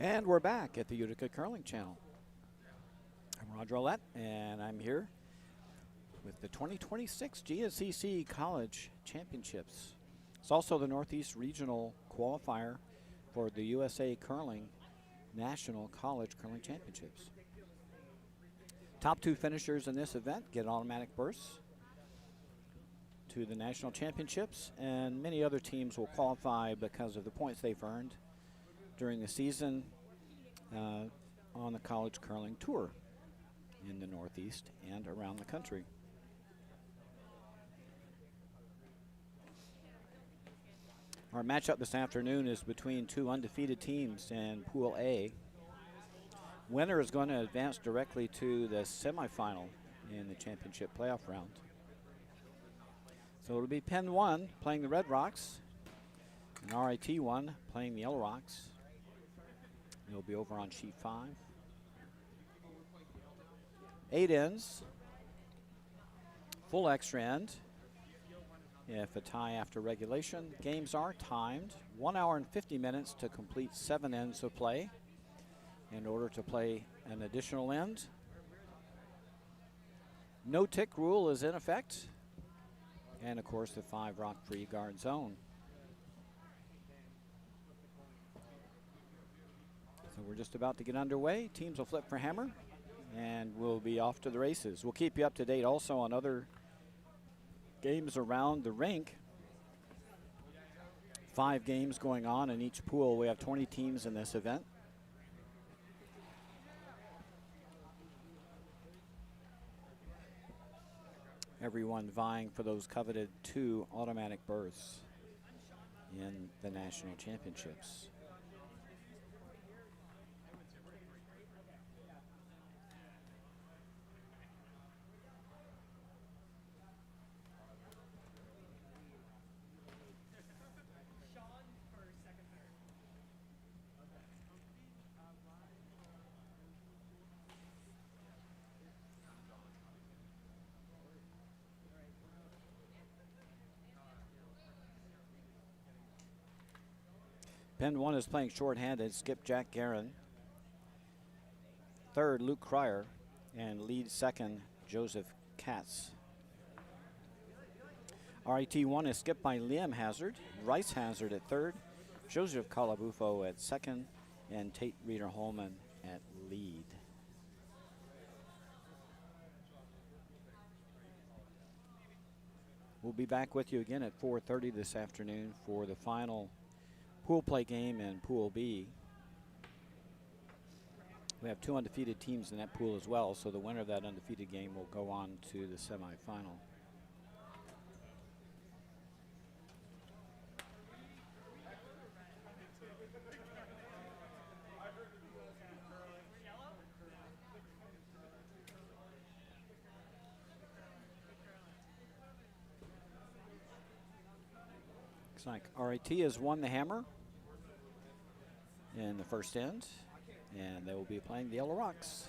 And we're back at the Utica Curling Channel. I'm Roger Roulette, and I'm here with the 2026 GNCC College Championships. It's also the Northeast Regional Qualifier for the USA Curling National College Curling Championships. Top two finishers in this event get automatic berths to the National Championships, and many other teams will qualify because of the points they've earned during the season on the college curling tour in the Northeast and around the country. Our matchup this afternoon is between two undefeated teams in Pool A. Winner is going to advance directly to the semifinal in the championship playoff round. So it'll be Penn 1 playing the Red Rocks and RIT 1 playing the Yellow Rocks. It'll be over on sheet 5. 8 ends, full extra end. If a tie after regulation, games are timed. 1 hour and 50 minutes to complete 7 ends of play. In order to play an additional end, no tick rule is in effect. And of course the 5 rock free guard zone. So we're just about to get underway. Teams will flip for hammer and we'll be off to the races. We'll keep you up to date also on other games around the rink. 5 games going on in each pool. We have 20 teams in this event. Everyone vying for those coveted 2 automatic berths in the national championships. Penn 1 is playing shorthanded. Skip Jack Guerin. Third, Luke Cryer. And lead second, Joseph Katz. RIT 1 is skipped by Liam Hazard. Rice Hazard at third. Joseph Calabufo at second. And Tate Reeder-Holman at lead. We'll be back with you again at 4:30 this afternoon for the final pool play game in Pool B. We have 2 undefeated teams in that pool as well, so the winner of that undefeated game will go on to the semifinal. Looks like RIT has won the hammer in the first end, and they will be playing the Yellow Rocks.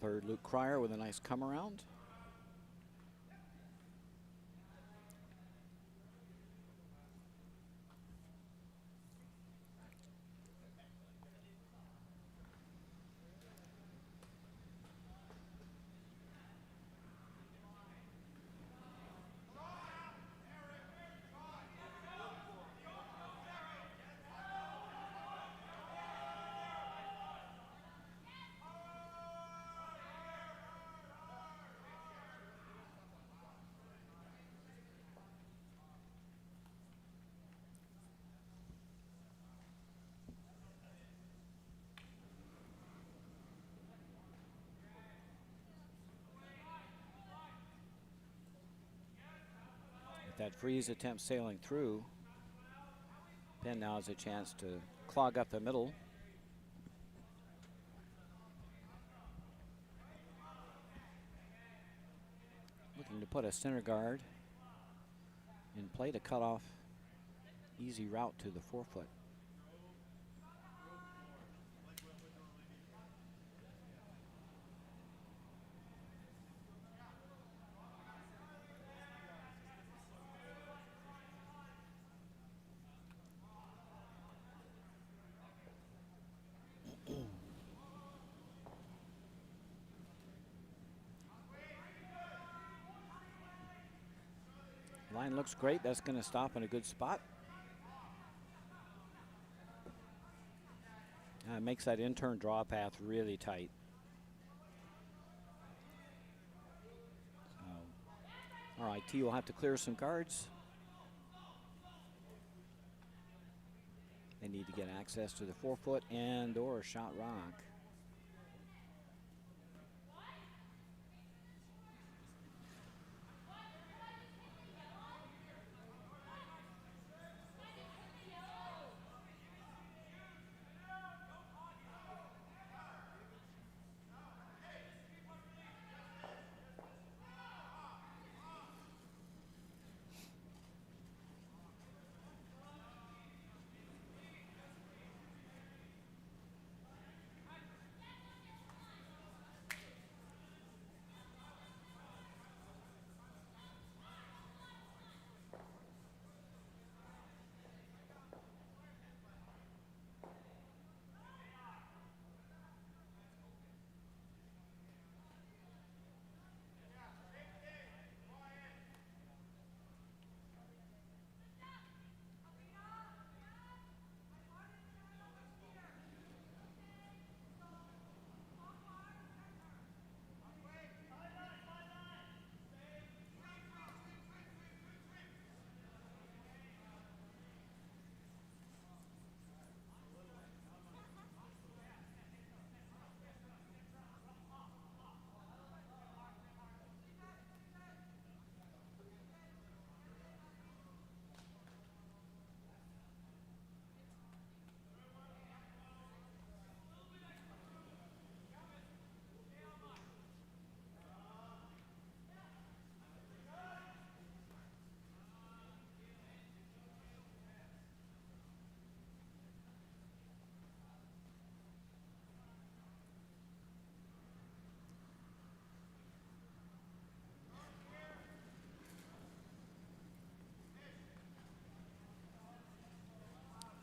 Third, Luke Cryer with a nice come around. That freeze attempt sailing through. Penn now has a chance to clog up the middle. Looking to put a center guard in play to cut off easy route to the forefoot. Line looks great. That's going to stop in a good spot. Makes that in-turn draw path really tight. So, all right, T will have to clear some guards. They need to get access to the forefoot and or shot rock.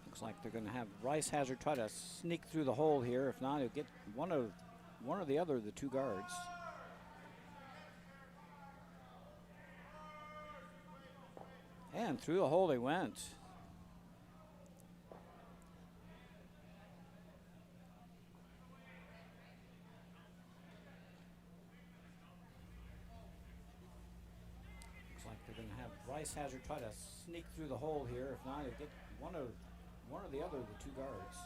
Looks like they're going to have Rice Hazard try to sneak through the hole here. If not, he'll get one or the other of the two guards. And through the hole they went. Looks like they're going to have Rice Hazard try to sneak through the hole here. If not, he'll get one or the other of the two guards.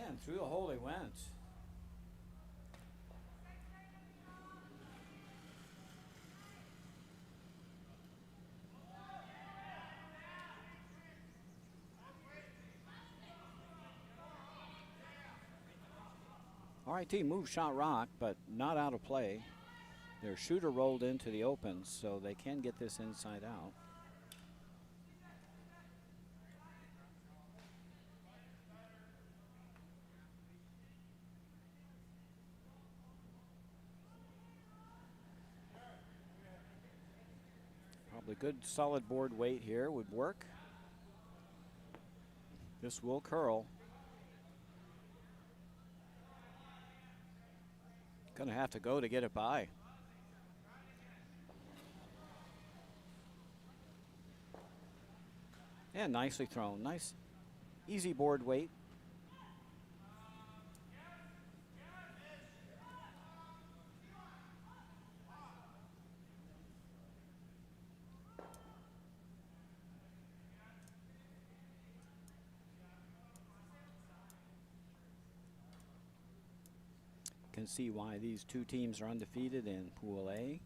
And through the hole they went. All right, team move shot rock, but not out of play. Their shooter rolled into the open, so they can get this inside out. The good solid board weight here would work. This will curl. Gonna have to go to get it by. And nicely thrown. Nice, easy board weight. Can see why these two teams are undefeated in Pool A.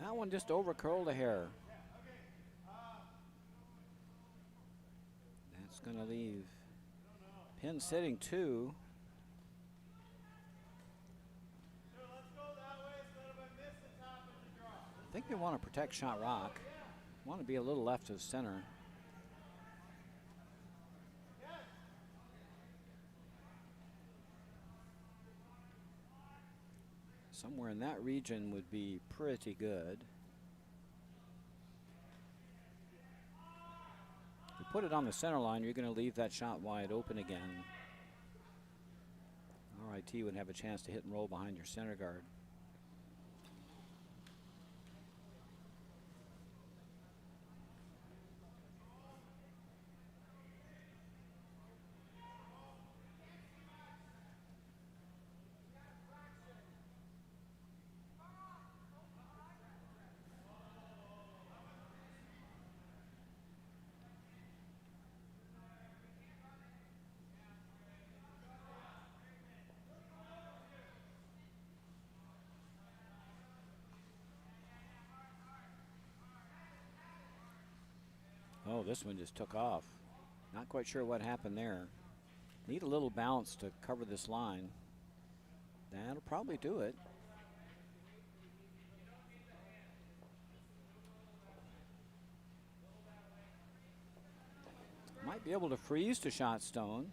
That one just over curled a hair. That's going to leave pin sitting 2. I think they want to protect shot rock. Want to be a little left of center. Somewhere in that region would be pretty good. If you put it on the center line, you're going to leave that shot wide open again. RIT would have a chance to hit and roll behind your center guard. Oh, this one just took off. Not quite sure what happened there. Need a little bounce to cover this line. That'll probably do it. Might be able to freeze to shot stone.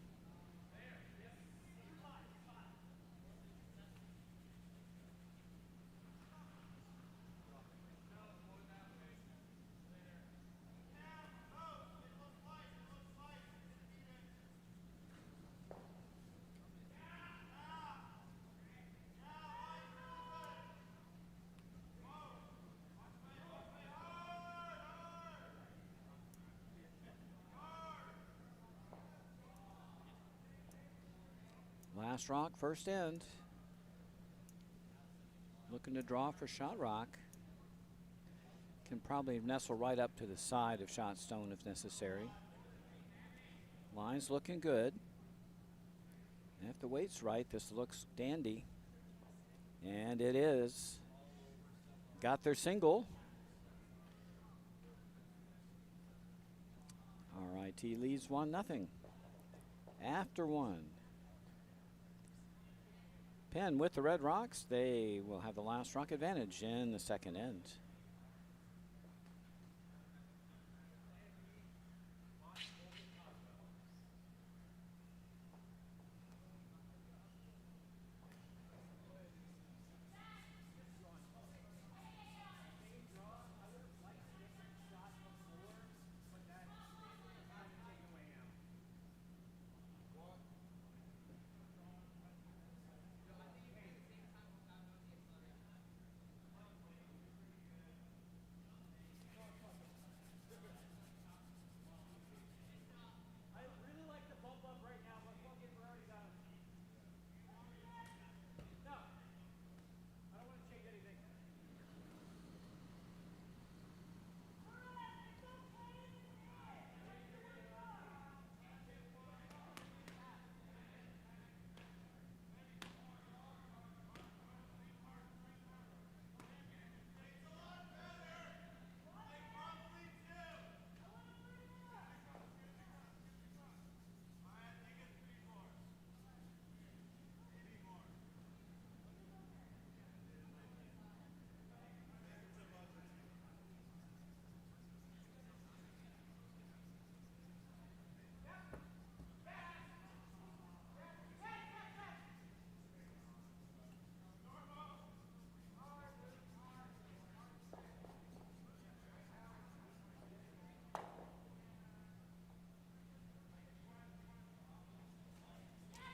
Last rock, first end. Looking to draw for shot rock. Can probably nestle right up to the side of shot stone if necessary. Line's looking good. And if the weight's right, this looks dandy. And it is. Got their single. RIT leads 1-0. After 1. Penn with the Red Rocks, they will have the last rock advantage in the second end.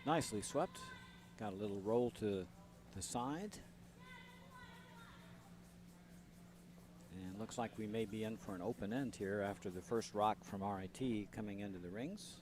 Nicely swept. Got a little roll to the side. And looks like we may be in for an open end here after the first rock from RIT coming into the rings.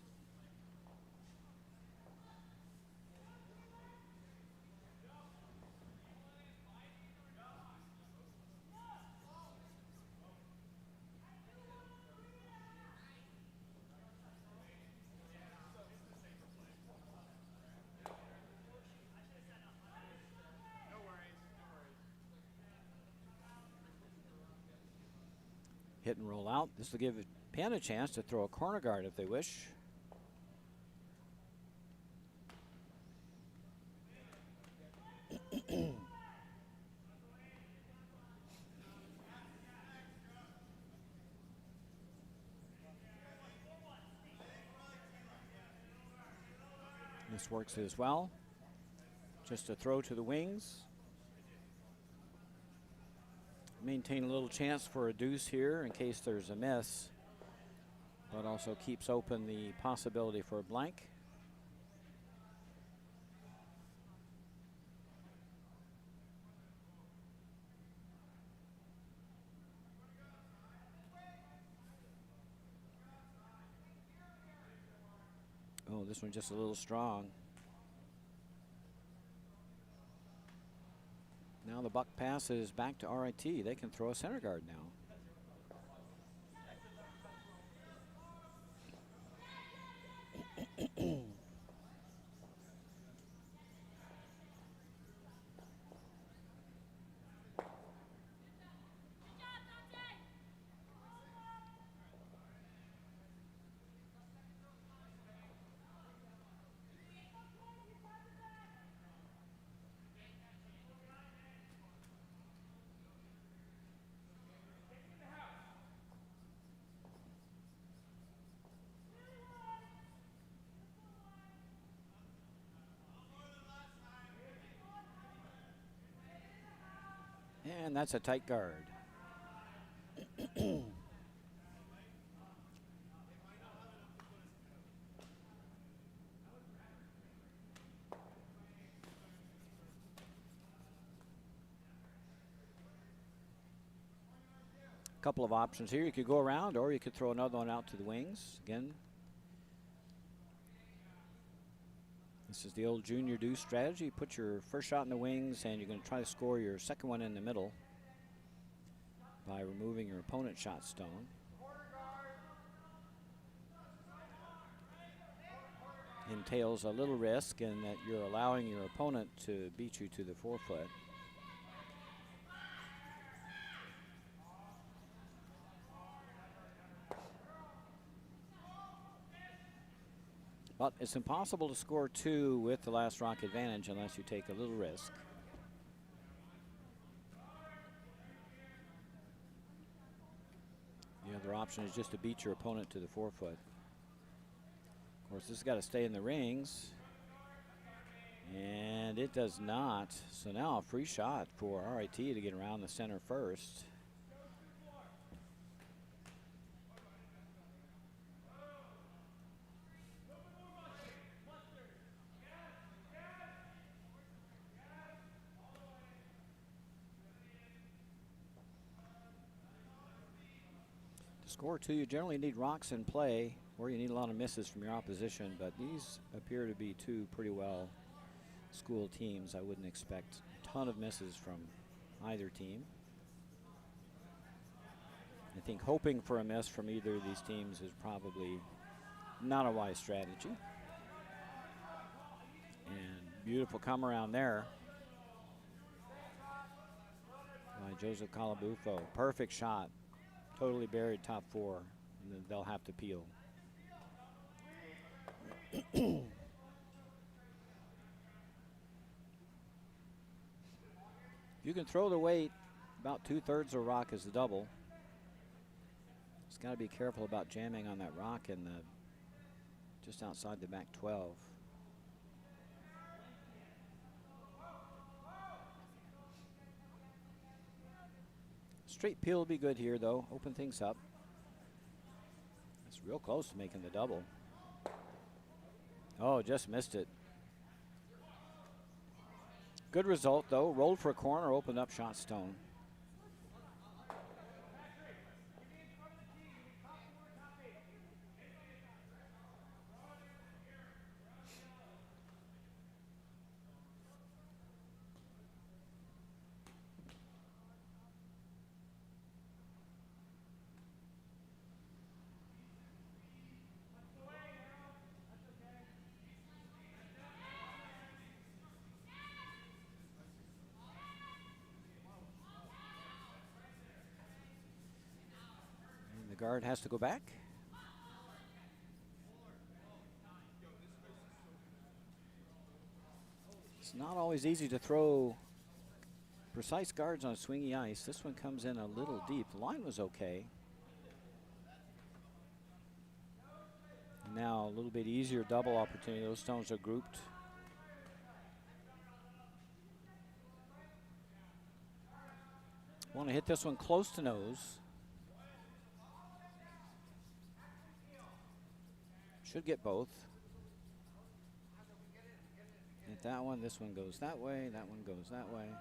Hit and roll out. This will give Penn a chance to throw a corner guard if they wish. This works as well. Just a throw to the wings. Maintain a little chance for a deuce here in case there's a miss, but also keeps open the possibility for a blank. Oh, this one just a little strong. Now the buck passes back to RIT. They can throw a center guard now. And that's a tight guard. Couple of options here. You could go around or you could throw another one out to the wings. Again, this is the old junior deuce strategy. Put your first shot in the wings and you're going to try to score your second one in the middle by removing your opponent's shot stone. Entails a little risk in that you're allowing your opponent to beat you to the 4-foot. But it's impossible to score 2 with the last rock advantage unless you take a little risk. The other option is just to beat your opponent to the 4-foot. Of course, this has got to stay in the rings. And it does not. So now a free shot for RIT to get around the center first. Score 2, you generally need rocks in play, or you need a lot of misses from your opposition, but these appear to be two pretty well schooled teams. I wouldn't expect a ton of misses from either team. I think hoping for a miss from either of these teams is probably not a wise strategy. And beautiful come around there by Joseph Calabufo. Perfect shot. Totally buried top 4, and then they'll have to peel. You can throw the weight. About 2/3 of a rock is the double. Just got to be careful about jamming on that rock in the just outside the back 12. Straight peel will be good here, though. Open things up. It's real close to making the double. Oh, just missed it. Good result, though. Rolled for a corner, opened up shot stone. The guard has to go back. It's not always easy to throw precise guards on swingy ice. This one comes in a little deep. The line was okay. Now a little bit easier double opportunity. Those stones are grouped. Want to hit this one close to nose. Should get both. Hit that one. This one goes that way. That one goes that way.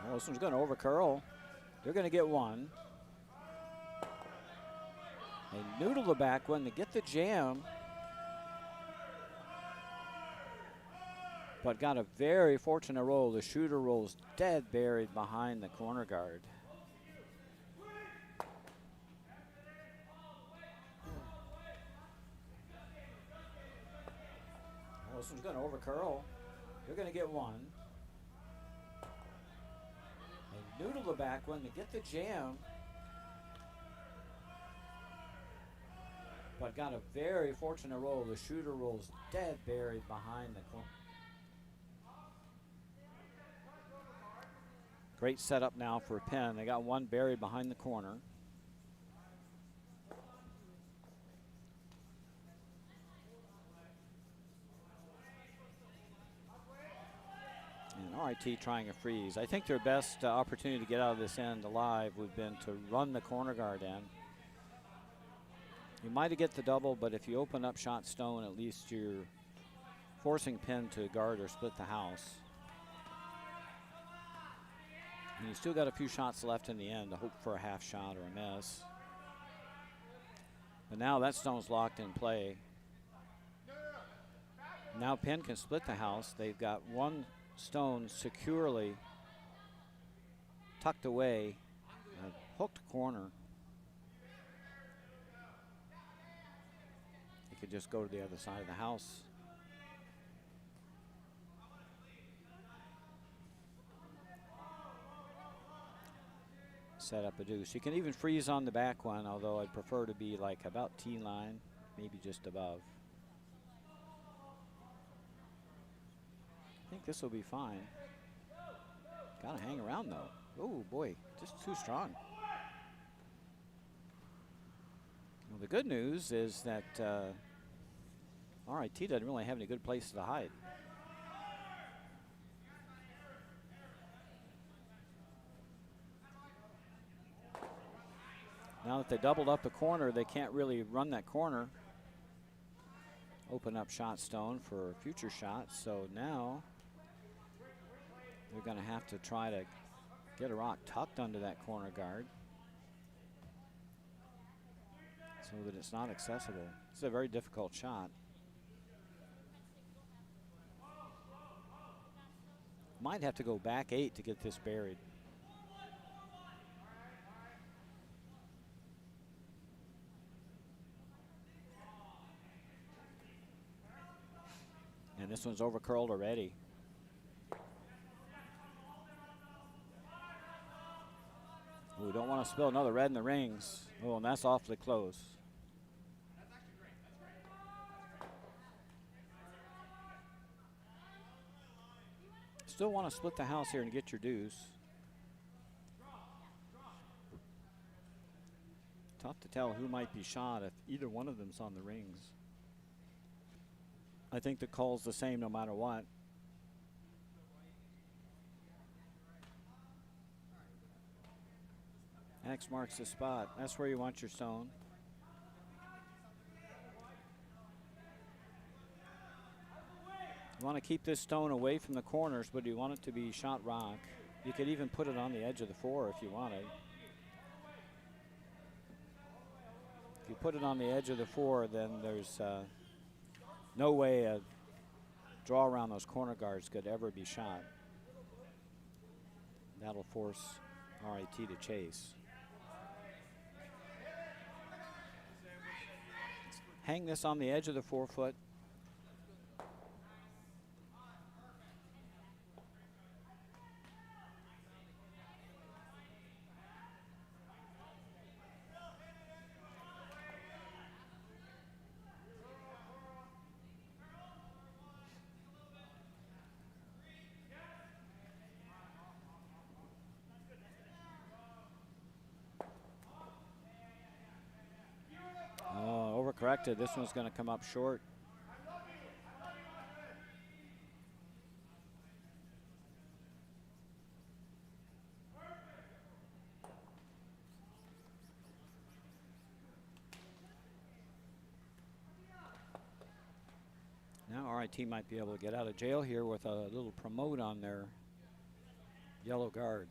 Well, this one's going to over curl. They're going to get one. They noodle the back one to get the jam. But got a very fortunate roll. The shooter rolls dead buried behind the corner guard. Well, this one's going to over curl. They're going to get one. They noodle the back one to get the jam. But got a very fortunate roll. The shooter rolls dead buried behind the corner. Great setup now for Penn. They got one buried behind the corner. And RIT trying a freeze. I think their best opportunity to get out of this end alive would have been to run the corner guard in. You might have get the double, but if you open up shot stone, at least you're forcing Penn to guard or split the house. And you still got a few shots left in the end to hope for a half shot or a miss. But now that stone's locked in play. Now Penn can split the house. They've got one stone securely tucked away, a hooked corner. They could just go to the other side of the house. Set up a deuce. You can even freeze on the back one, although I'd prefer to be like about T-line, maybe just above. I think this will be fine. Gotta hang around though. Oh boy, just too strong. Well, the good news is that RIT doesn't really have any good places to hide. Now that they doubled up the corner, they can't really run that corner. Open up shot stone for future shots. So now they're going to have to try to get a rock tucked under that corner guard so that it's not accessible. It's a very difficult shot. Might have to go back 8 to get this buried. And this one's over curled already. We don't want to spill another red in the rings. Oh, and that's awfully close. Still want to split the house here and get your deuce. Tough to tell who might be shot if either one of them's on the rings. I think the call's the same no matter what. X marks the spot. That's where you want your stone. You want to keep this stone away from the corners, but you want it to be shot rock. You could even put it on the edge of the 4 if you wanted. If you put it on the edge of the 4, then there's no way a draw around those corner guards could ever be shot. That'll force RIT to chase. Hang this on the edge of the 4 foot. Overcorrected. This one's going to come up short. Now RIT might be able to get out of jail here with a little promote on their yellow guard.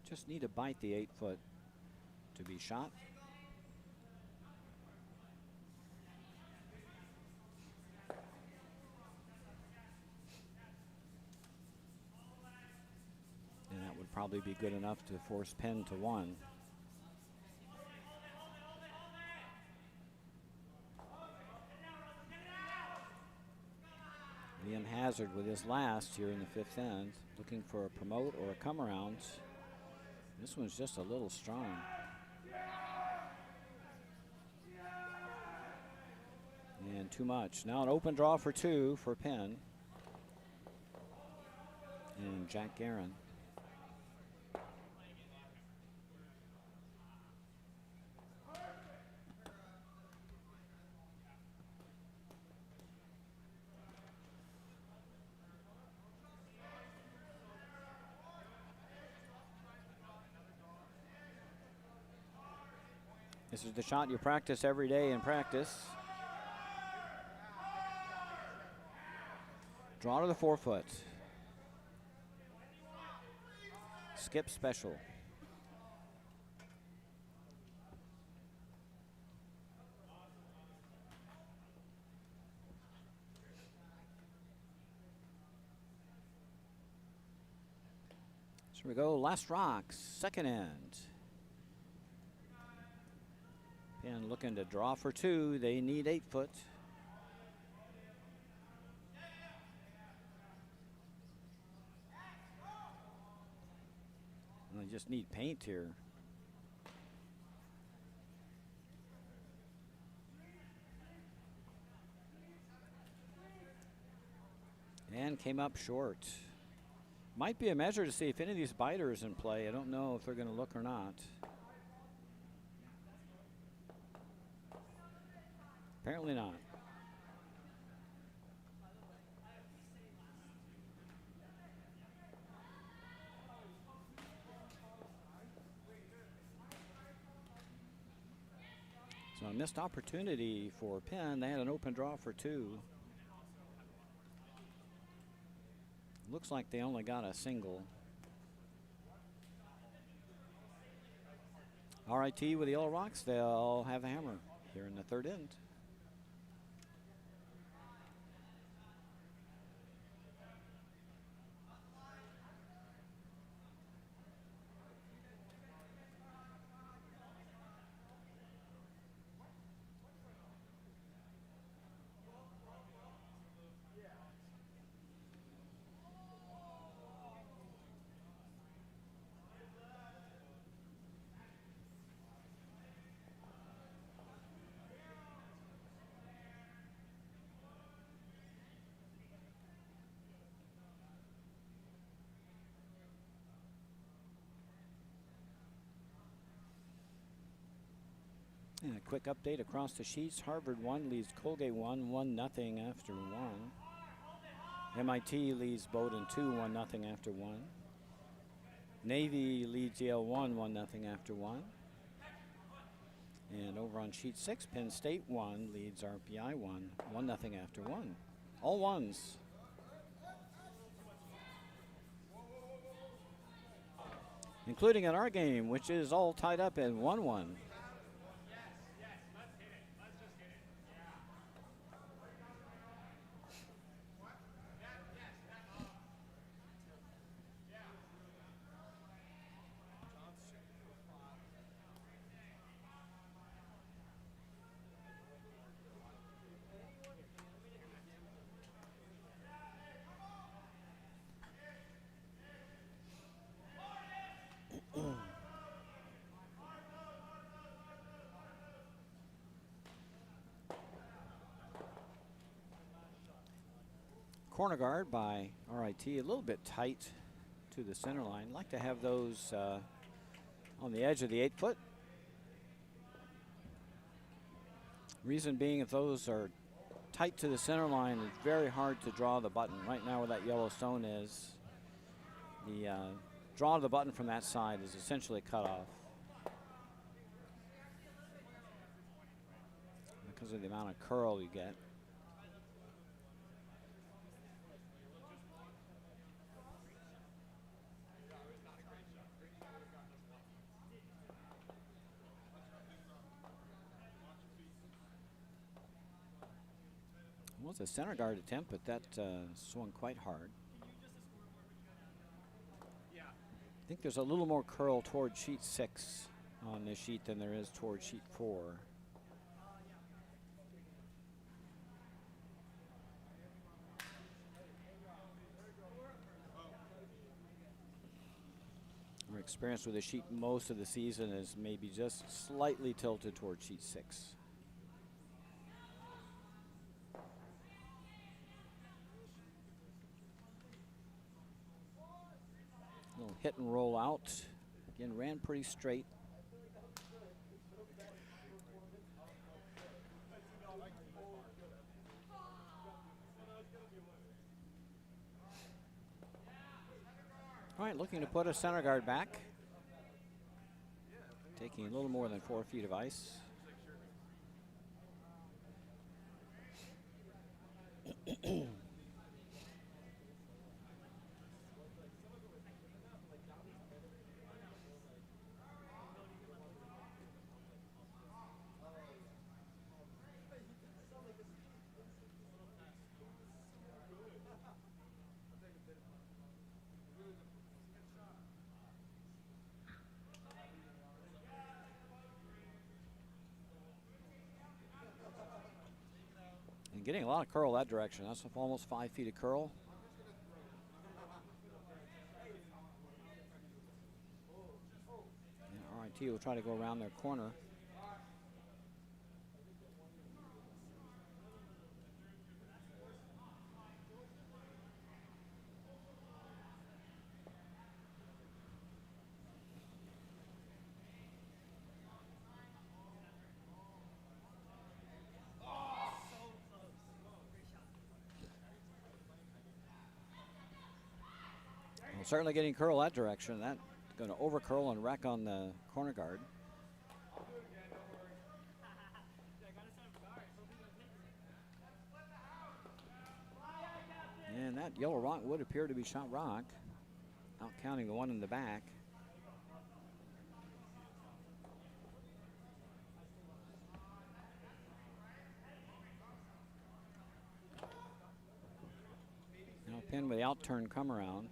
Just need to bite the 8 foot to be shot. And that would probably be good enough to force Penn to 1. Liam Hazard with his last here in the 5th end, looking for a promote or a come around. This one's just a little strong. And too much. Now an open draw for 2 for Penn. And Jack Guerin. This is the shot you practice every day in practice. Draw to the 4 foot. Skip special. So we go, last rocks, 2nd end. Penn looking to draw for 2. They need 8 foot. They just need paint here. And came up short. Might be a measure to see if any of these biters in play. I don't know if they're going to look or not. Apparently not. So a missed opportunity for Penn. They had an open draw for 2. Looks like they only got a single. RIT with the Yellow Rocks, they'll have the hammer here in the 3rd end. And a quick update across the sheets. Harvard 1 leads Colgate 1-0 after 1. MIT leads Bowdoin 2-1 after 1. Navy leads Yale 1-0 after 1. And over on sheet 6, Penn State 1 leads RPI 1-0 after 1. All ones. Including in our game, which is all tied up in 1-1. Corner guard by RIT, a little bit tight to the center line. Like to have those on the edge of the 8 foot. Reason being, if those are tight to the center line, it's very hard to draw the button. Right now where that yellow stone is, the draw of the button from that side is essentially cut off because of the amount of curl you get. Well, it's a center guard attempt, but that swung quite hard. I think there's a little more curl toward sheet 6 on this sheet than there is toward sheet 4. Our experience with the sheet most of the season is maybe just slightly tilted toward sheet 6. Little hit and roll out. Again, ran pretty straight. All right, looking to put a center guard back. Taking a little more than 4 feet of ice. And getting a lot of curl that direction. That's almost 5 feet of curl. And RIT will try to go around their corner. Certainly getting curl that direction. That's going to over curl and wreck on the corner guard. And that yellow rock would appear to be shot rock, out counting the one in the back. Now pin with the out turn come around.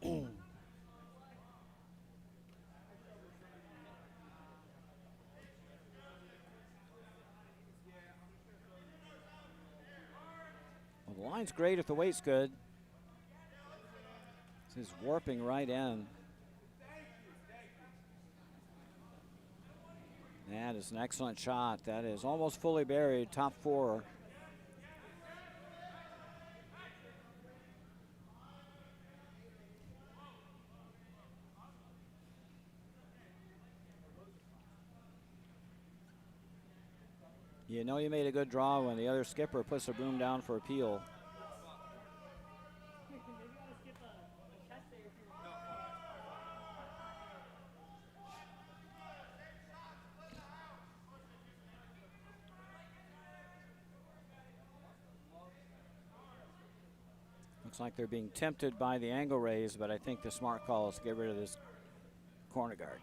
Well, the line's great if the weight's good. This is warping right in. That is an excellent shot. That is almost fully buried, top 4. You know you made a good draw when the other skipper puts the broom down for appeal. Looks like they're being tempted by the angle raise, but I think the smart call is to get rid of this corner guard.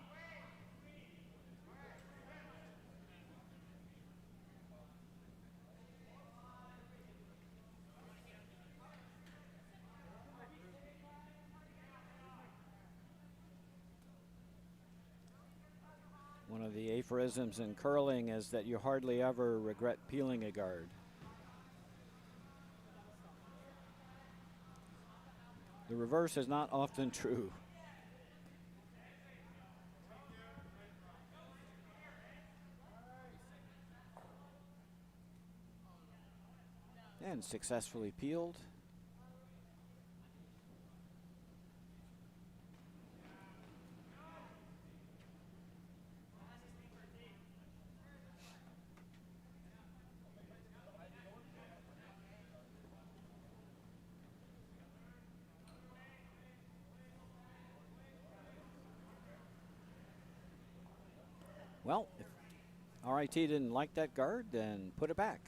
One of the aphorisms in curling is that you hardly ever regret peeling a guard. The reverse is not often true. And successfully peeled. Well, if RIT didn't like that guard, then put it back.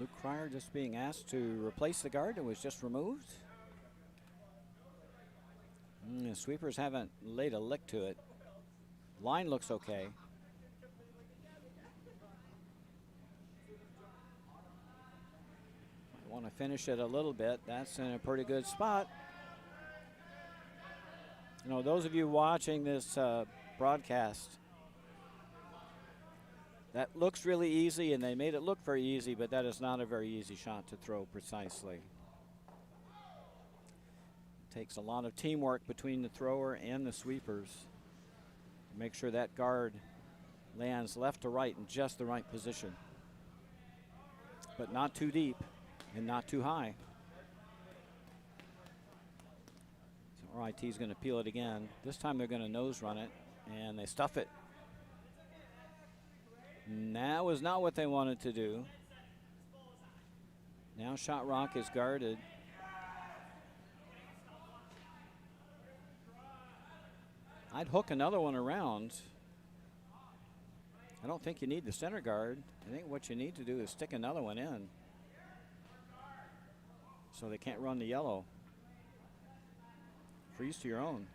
Luke Cryer just being asked to replace the guard that was just removed. The sweepers haven't laid a lick to it. Line looks okay. Want to finish it a little bit. That's in a pretty good spot. You know, those of you watching this broadcast, that looks really easy, and they made it look very easy, but that is not a very easy shot to throw precisely. It takes a lot of teamwork between the thrower and the sweepers to make sure that guard lands left to right in just the right position, but not too deep and not too high. So RIT's going to peel it again. This time they're going to nose run it, and they stuff it. And that was not what they wanted to do. Now shot rock is guarded. I'd hook another one around. I don't think you need the center guard. I think what you need to do is stick another one in so they can't run the yellow. Freeze to your own.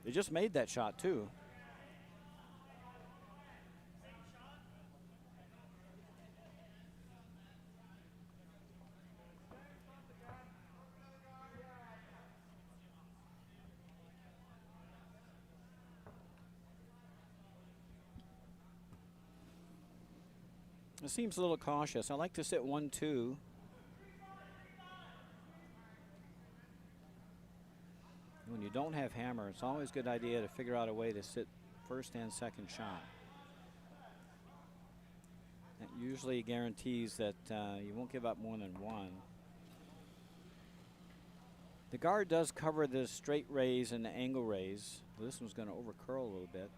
They just made that shot too. It seems a little cautious. I like to sit 1-2. When you don't have hammer, it's always a good idea to figure out a way to sit first and second shot. That usually guarantees that you won't give up more than one. The guard does cover the straight raise and the angle raise. This one's going to over curl a little bit.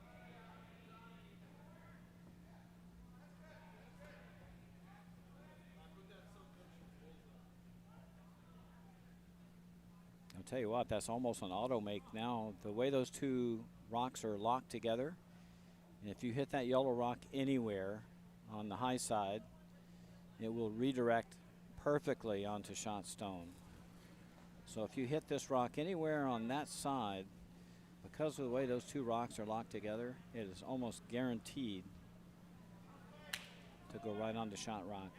I'll tell you what, that's almost an auto make now. The way those two rocks are locked together, and if you hit that yellow rock anywhere on the high side, it will redirect perfectly onto shot stone. So if you hit this rock anywhere on that side, because of the way those two rocks are locked together, it is almost guaranteed to go right onto shot rock.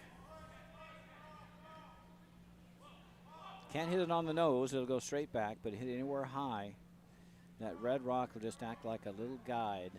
Can't hit it on the nose, it'll go straight back, but hit it anywhere high, that red rock will just act like a little guide.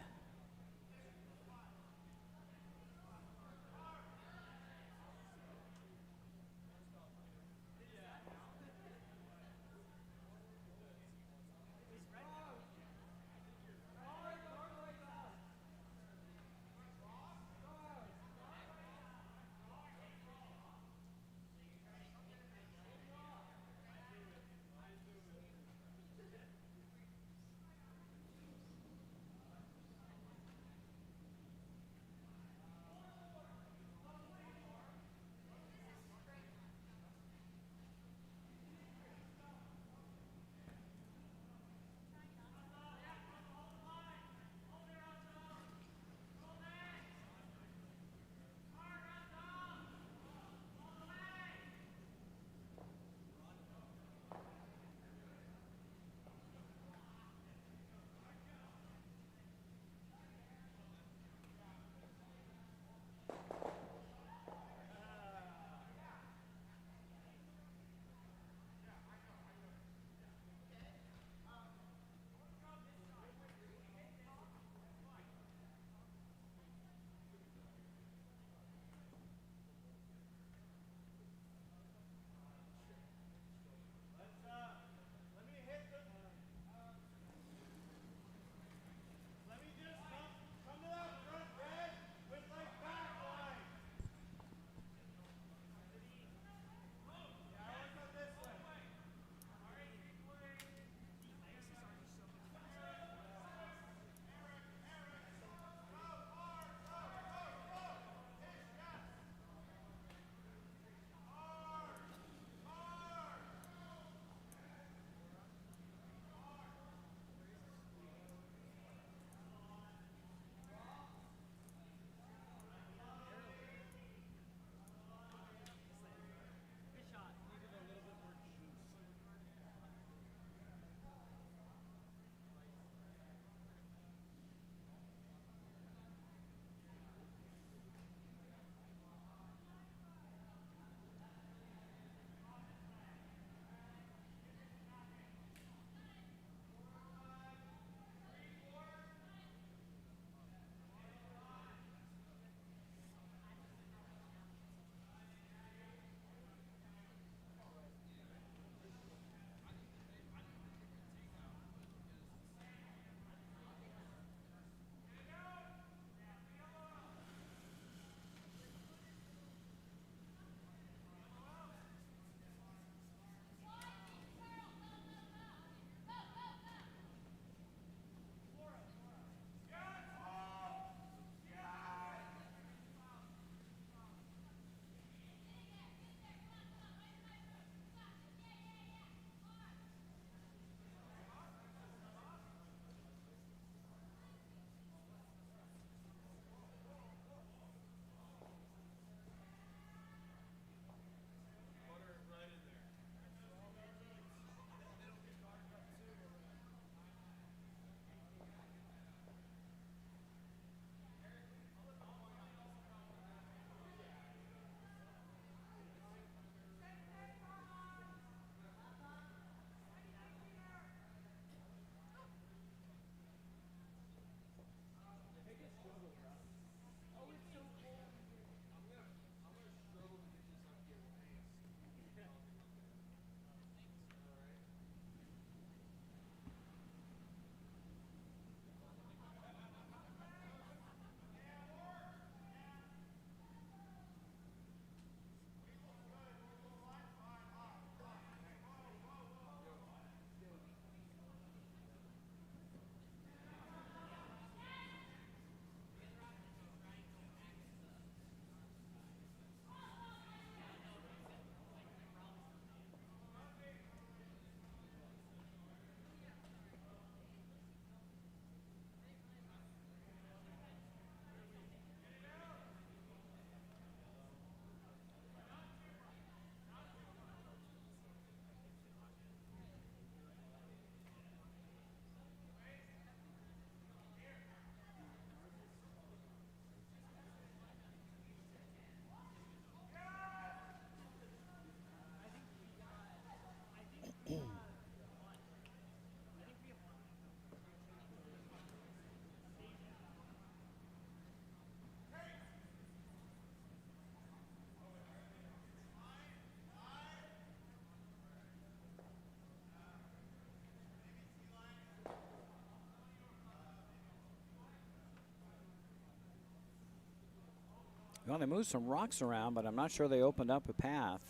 Well, they moved some rocks around, but I'm not sure they opened up a path.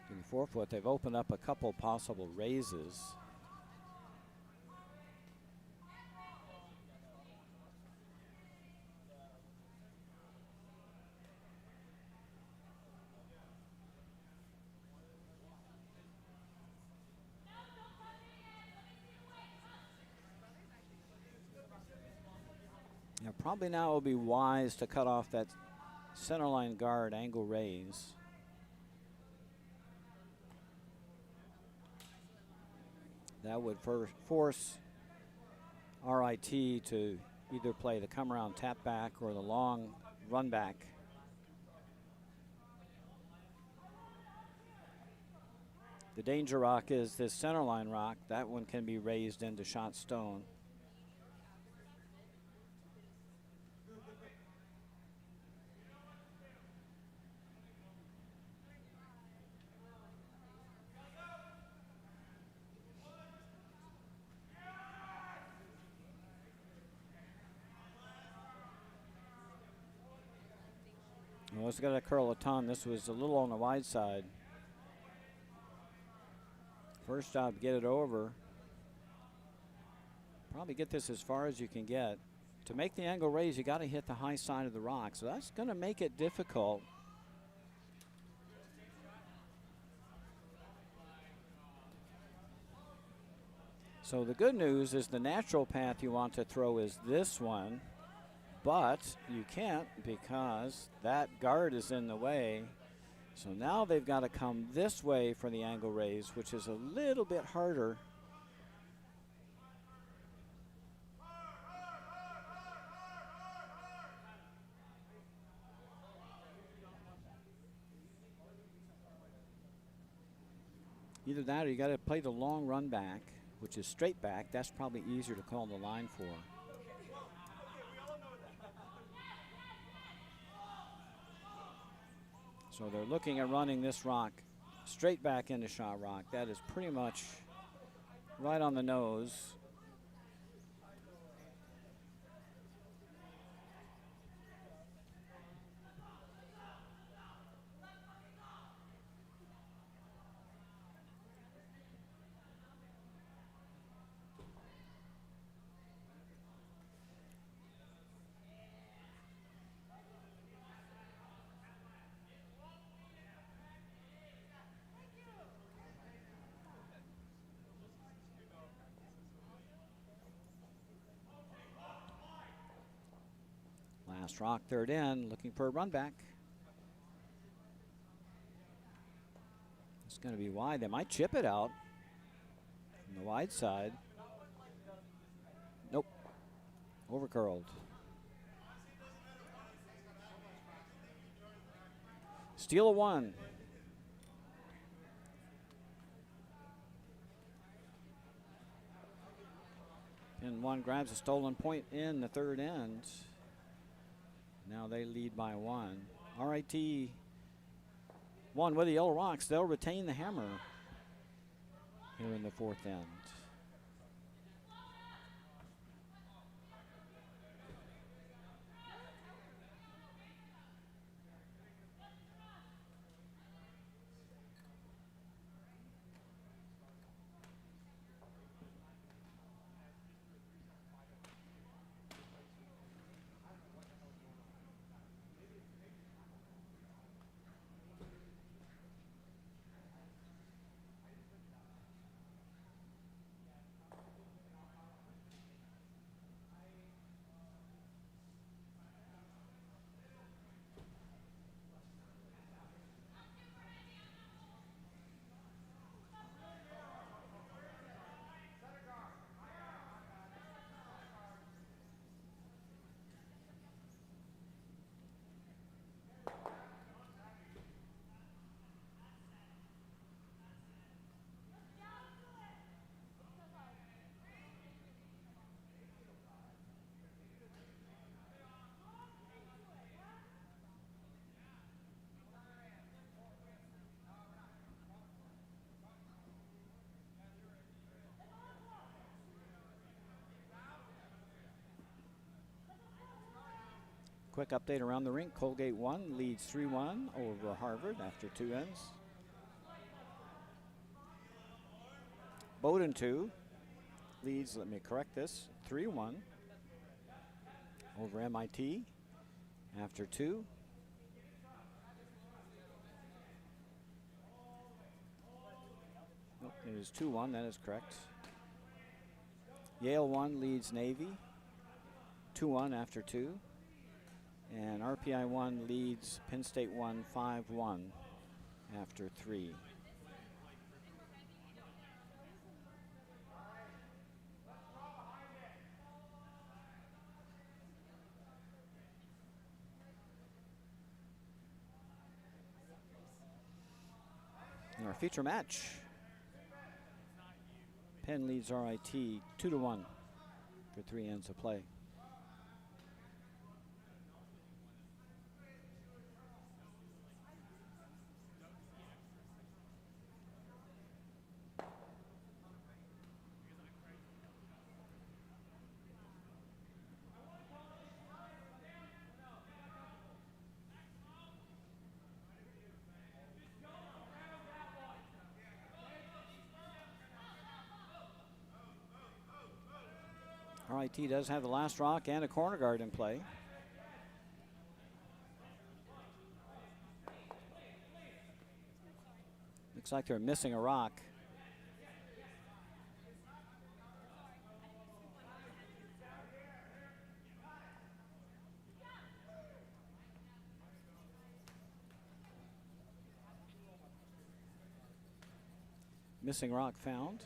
In the 4-foot, they've opened up a couple possible raises. Now, probably now it will be wise to cut off that centerline guard angle raise. That would force RIT to either play the come around tap back or the long run back. The danger rock is this centerline rock. That one can be raised into shot stone. Well, it's got to curl a ton. This was a little on the wide side. First job, get it over. Probably get this as far as you can get. To make the angle raise, you got to hit the high side of the rock. So that's going to make it difficult. So the good news is the natural path you want to throw is this one. But you can't because that guard is in the way. So now they've got to come this way for the angle raise, which is a little bit harder. Either that or you got to play the long run back, which is straight back. That's probably easier to call the line for. So they're looking at running this rock straight back into shot rock. That is pretty much right on the nose. Last rock, third in, looking for a run back. It's going to be wide. They might chip it out from the wide side. Nope. Overcurled. Steal a one. And one grabs a stolen point in the third end. Now they lead by one. RIT one with the yellow rocks. They'll retain the hammer here in the fourth end. Quick update around the rink. Colgate 1 leads 3-1 over Harvard after 2 ends. Bowdoin 2 leads, let me correct this, 3-1 over MIT after 2. Nope, it is 2-1, that is correct. Yale 1 leads Navy 2-1 after 2. And RPI 1 leads Penn State 1 5-1 after 3. In our feature match, Penn leads RIT 2-1 for 3 ends of play. RIT does have the last rock and a corner guard in play. Looks like they're missing a rock. Missing rock found.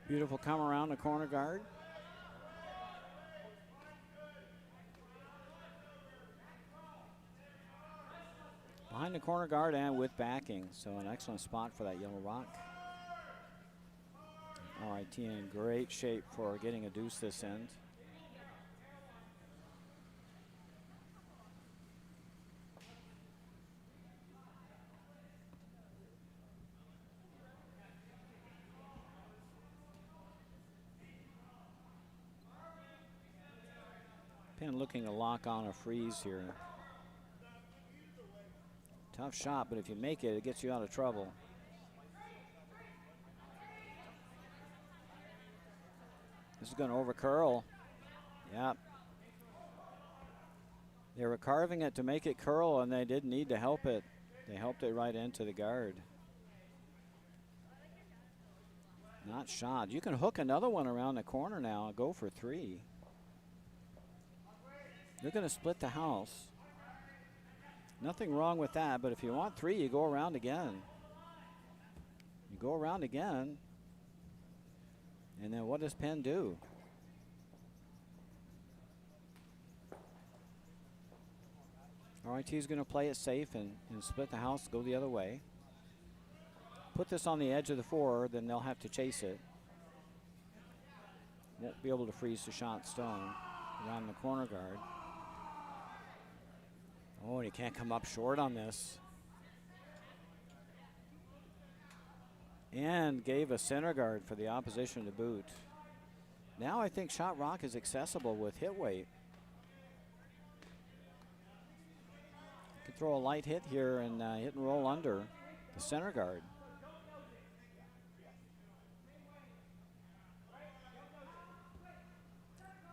Beautiful come around the corner guard. Behind the corner guard and with backing, so an excellent spot for that yellow rock. RIT in great shape for getting a deuce this end. Penn looking to lock on a freeze here. Tough shot, but if you make it, it gets you out of trouble. This is going to over curl. Yep. They were carving it to make it curl, and they didn't need to help it. They helped it right into the guard. Not shot. You can hook another one around the corner now and go for 3. You're going to split the house. Nothing wrong with that, but if you want 3, you go around again. You go around again, and then what does Penn do? RIT is going to play it safe and split the house, go the other way. Put this on the edge of the 4, then they'll have to chase it. Won't be able to freeze the shot stone around the corner guard. Oh, and he can't come up short on this. And gave a center guard for the opposition to boot. Now I think shot rock is accessible with hit weight. You could throw a light hit here and hit and roll under the center guard.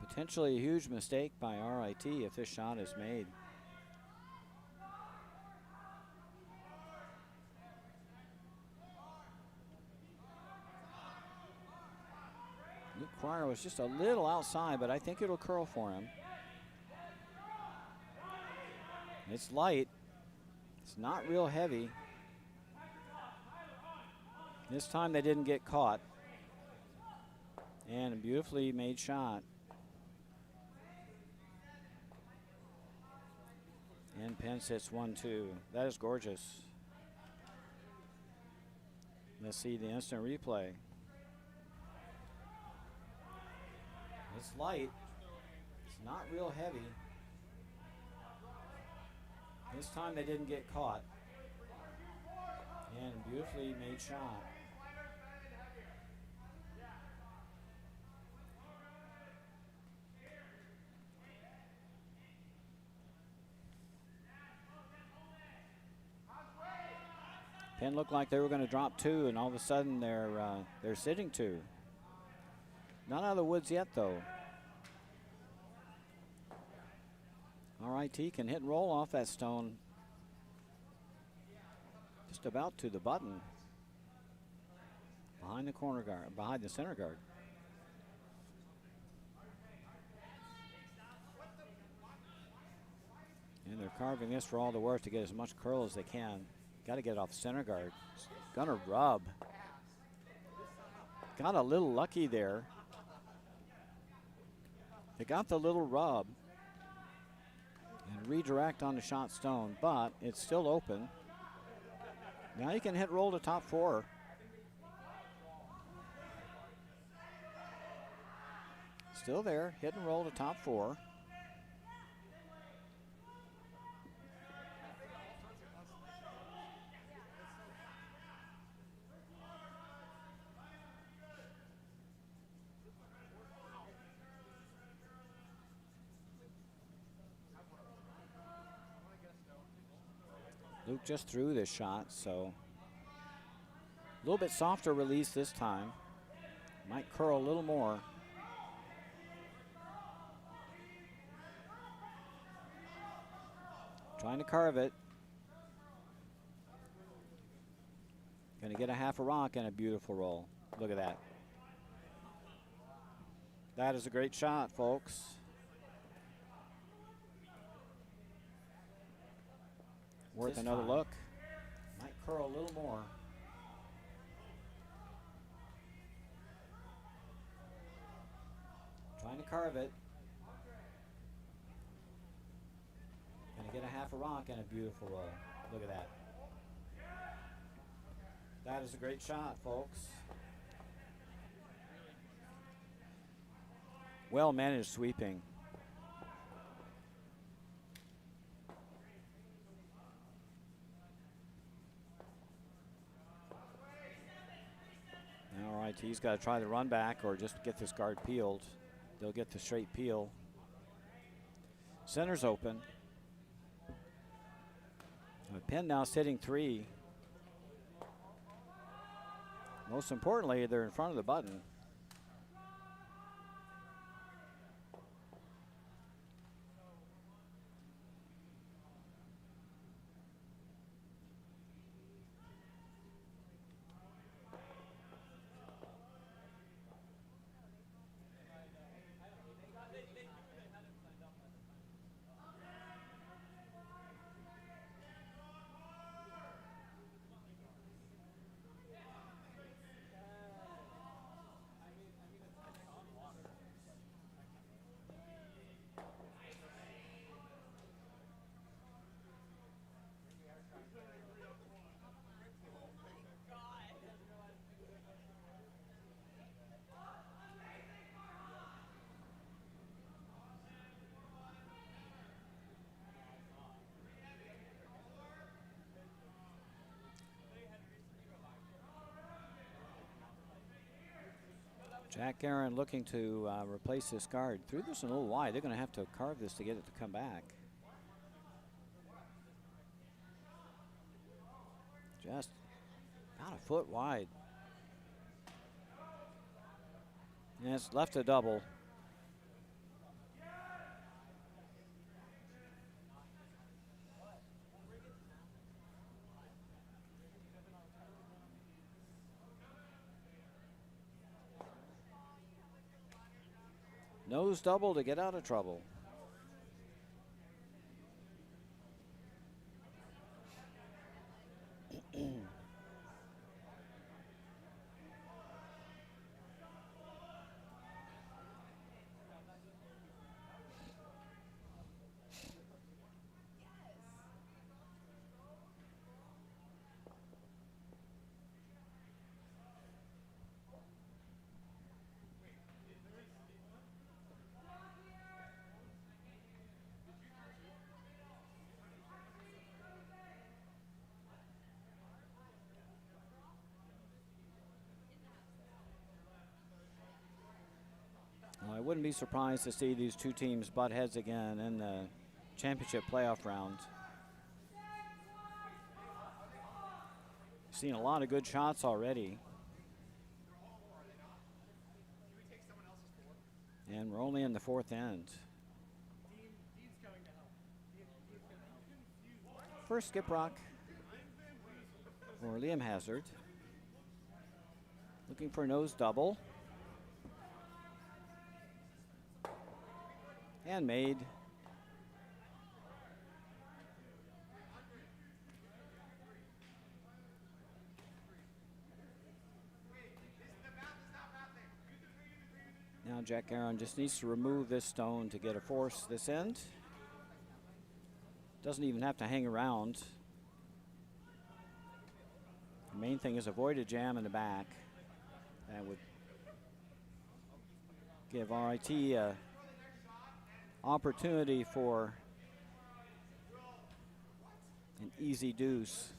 Potentially a huge mistake by RIT if this shot is made. Luke Cryer was just a little outside, but I think it'll curl for him. It's light. It's not real heavy. This time they didn't get caught. And a beautifully made shot. And Penn hits 1-2. That is gorgeous. Let's see the instant replay. It's light. It's not real heavy. This time they didn't get caught. And a beautifully made shot. Penn looked like they were going to drop 2, and all of a sudden they're sitting 2. Not out of the woods yet, though. RIT can hit and roll off that stone. Just about to the button. Behind the corner guard, behind the center guard. And they're carving this for all the work to get as much curl as they can. Got to get it off center guard. It's gonna rub. Got a little lucky there. They got the little rub and redirect on the shot stone, but it's still open. Now you can hit roll to top 4. Still there, hit and roll to top 4. Luke just threw this shot, so a little bit softer release this time. Might curl a little more. Trying to carve it. Gonna get a half a rock and a beautiful roll. Look at that. That is a great shot, folks. Worth another look. Might curl a little more. Trying to carve it. Gonna get a half a rock and a beautiful roll. Look at that. That is a great shot, folks. Well managed sweeping. All right, he's got to try the run back or just get this guard peeled. They'll get the straight peel. Center's open. Penn now sitting 3. Most importantly, they're in front of the button. Jack Aaron looking to replace this guard. Threw this a little wide. They're going to have to carve this to get it to come back. Just about a foot wide. And it's left a double. Nose double to get out of trouble. I wouldn't be surprised to see these two teams butt heads again in the championship playoff round. Seen a lot of good shots already. And we're only in the 4th end. First skip rock for Liam Hazard. Looking for a nose double. And made. Now Jack Aaron just needs to remove this stone to get a force this end. Doesn't even have to hang around. The main thing is avoid a jam in the back. That would give RIT a opportunity for an easy deuce.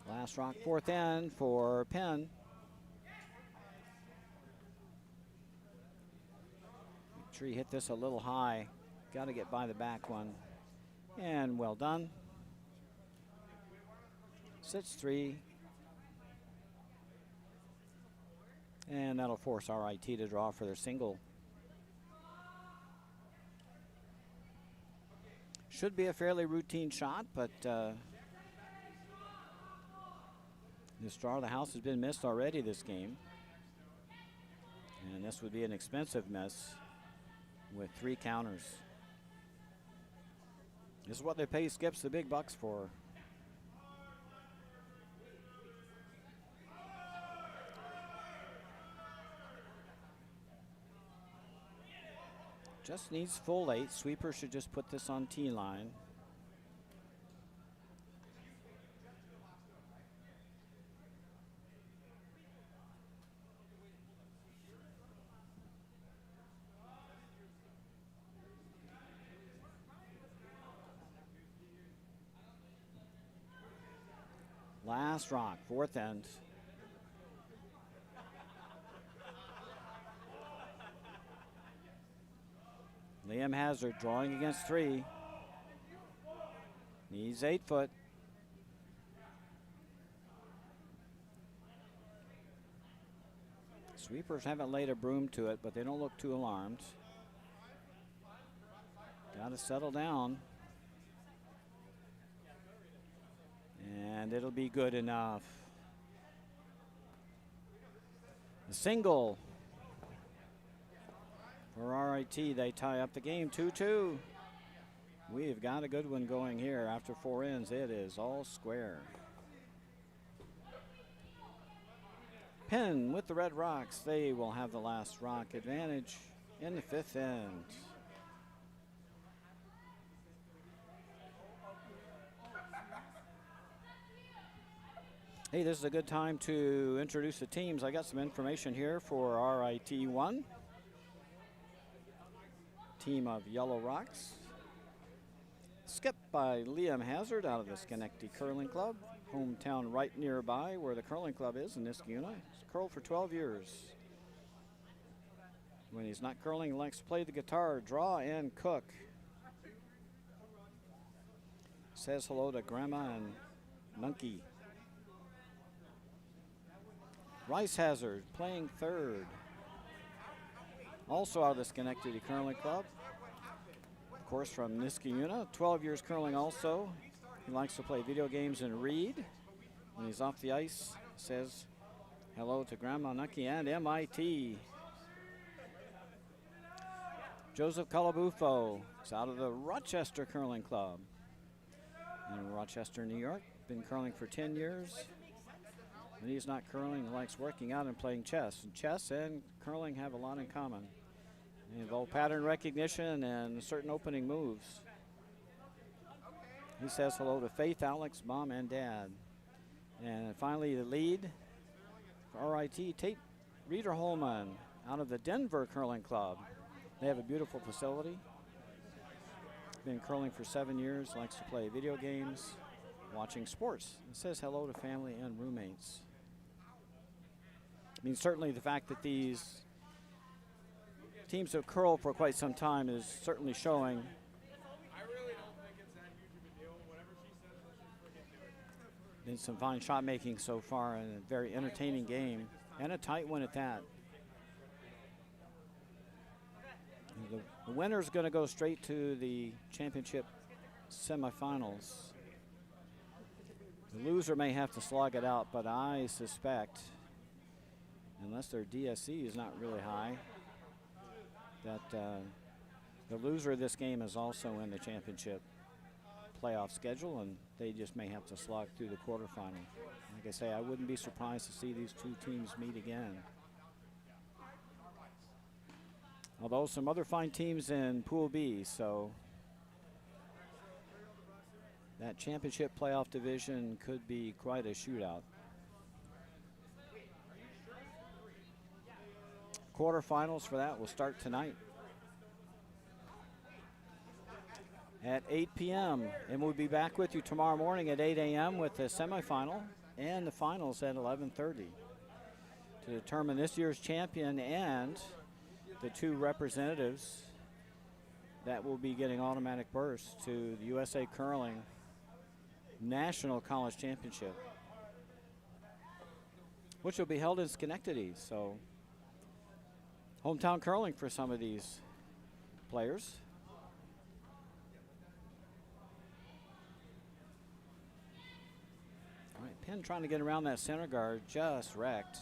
Last rock 4th end for Penn. Sure, he hit this a little high. Got to get by the back one. And well done. Sits 3. And that'll force RIT to draw for their single. Should be a fairly routine shot, but this draw of the house has been missed already this game. And this would be an expensive miss with 3 counters. This is what they pay skips the big bucks for. Just needs full 8. Sweeper should just put this on tee line. Last rock, 4th end. Liam Hazard drawing against 3. Needs 8 foot. Sweepers haven't laid a broom to it, but they don't look too alarmed. Got to settle down. And it'll be good enough. A single for RIT. They tie up the game 2-2. We've got a good one going here. After 4 ends, it is all square. Penn with the Red Rocks. They will have the last rock advantage in the 5th end. Hey, this is a good time to introduce the teams. I got some information here for RIT1. Team of Yellow Rocks. Skipped by Liam Hazard out of the Schenectady Curling Club. Hometown right nearby where the curling club is in Niskayuna. He's curled for 12 years. When he's not curling, he likes to play the guitar, draw, and cook. Says hello to Grandma and Nunky. Rice Hazard playing 3rd. Also out of the Schenectady Curling Club. Of course, from Niskayuna, 12 years curling also. He likes to play video games and read. When he's off the ice, says hello to Grandma Nucky and MIT. Joseph Calabufo is out of the Rochester Curling Club in Rochester, New York. Been curling for 10 years. When he's not curling, he likes working out and playing chess. And chess and curling have a lot in common. They involve pattern recognition and certain opening moves. He says hello to Faith, Alex, Mom, and Dad. And finally, the lead for RIT, Tate Reeder-Holman out of the Denver Curling Club. They have a beautiful facility. Been curling for 7 years, likes to play video games, watching sports. It says hello to family and roommates. I mean, certainly the fact that these teams have curled for quite some time is certainly showing. Been some fine shot making so far and a very entertaining game and a tight one at that. The winner is going to go straight to the championship semifinals. The loser may have to slog it out, but I suspect, unless their DSC is not really high, that the loser of this game is also in the championship playoff schedule, and they just may have to slog through the quarterfinal. Like I say, I wouldn't be surprised to see these two teams meet again. Although some other fine teams in Pool B, so that championship playoff division could be quite a shootout. Quarterfinals for that will start tonight at 8 p.m. And we'll be back with you tomorrow morning at 8 a.m. with the semifinal and the finals at 11:30 to determine this year's champion and the 2 representatives that will be getting automatic berths to the USA Curling National College Championship, which will be held in Schenectady. So hometown curling for some of these players. All right, Penn trying to get around that center guard, just wrecked.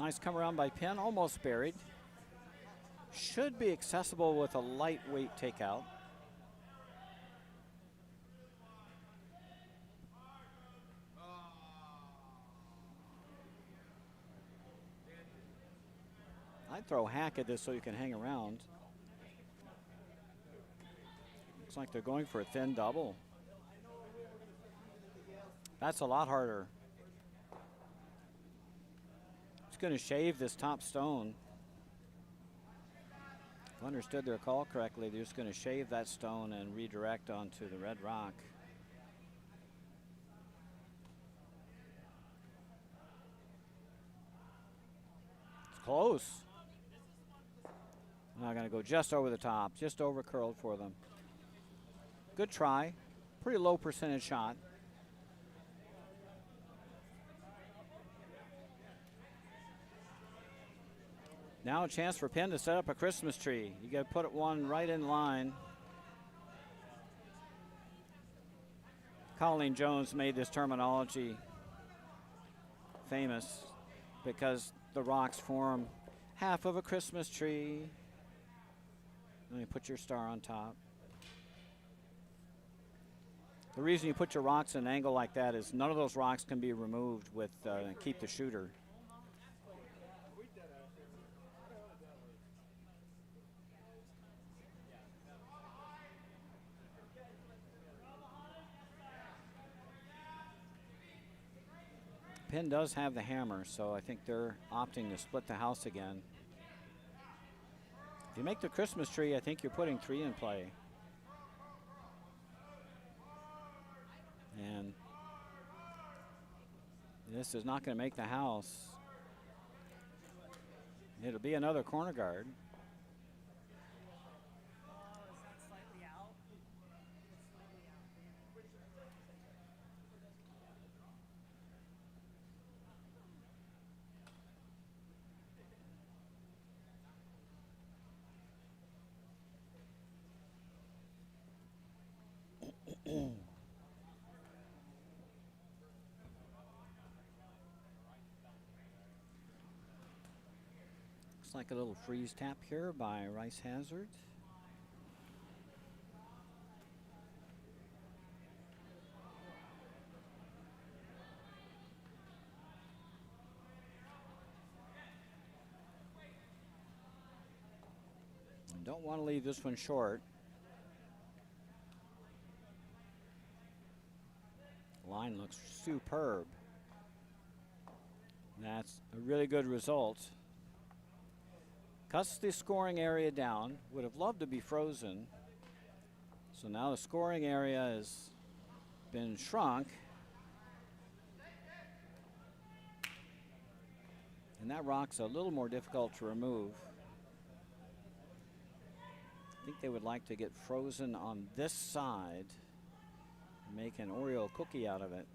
Nice come around by Penn, almost buried. Should be accessible with a lightweight takeout. I'd throw hack at this so you can hang around. Looks like they're going for a thin double. That's a lot harder. It's going to shave this top stone. If I understood their call correctly, they're just going to shave that stone and redirect onto the red rock. It's close. Now going to go just over the top, just over curled for them. Good try. Pretty low percentage shot. Now a chance for Penn to set up a Christmas tree. You got to put one right in line. Colleen Jones made this terminology famous because the rocks form half of a Christmas tree. And you put your star on top. The reason you put your rocks at an angle like that is none of those rocks can be removed with keep the shooter. Penn does have the hammer, so I think they're opting to split the house again. If you make the Christmas tree, I think you're putting 3 in play. And this is not going to make the house. It'll be another corner guard. Looks like a little freeze tap here by Rice Hazard. Don't want to leave this one short. Line looks superb. That's a really good result. Cuts the scoring area down. Would have loved to be frozen. So now the scoring area has been shrunk. And that rock's a little more difficult to remove. I think they would like to get frozen on this side and make an Oreo cookie out of it.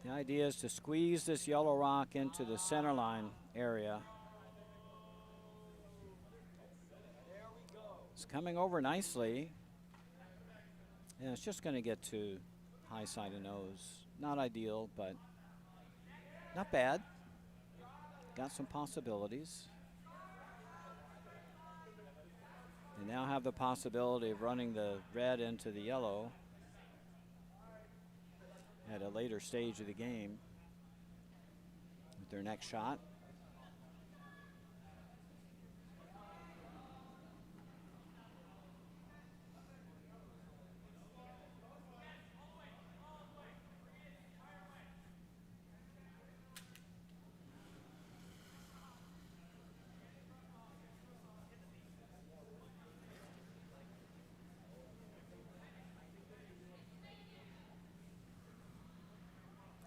The idea is to squeeze this yellow rock into the center line area. It's coming over nicely. And it's just going to get to high side of nose. Not ideal, but not bad. Got some possibilities. They now have the possibility of running the red into the yellow at a later stage of the game with their next shot.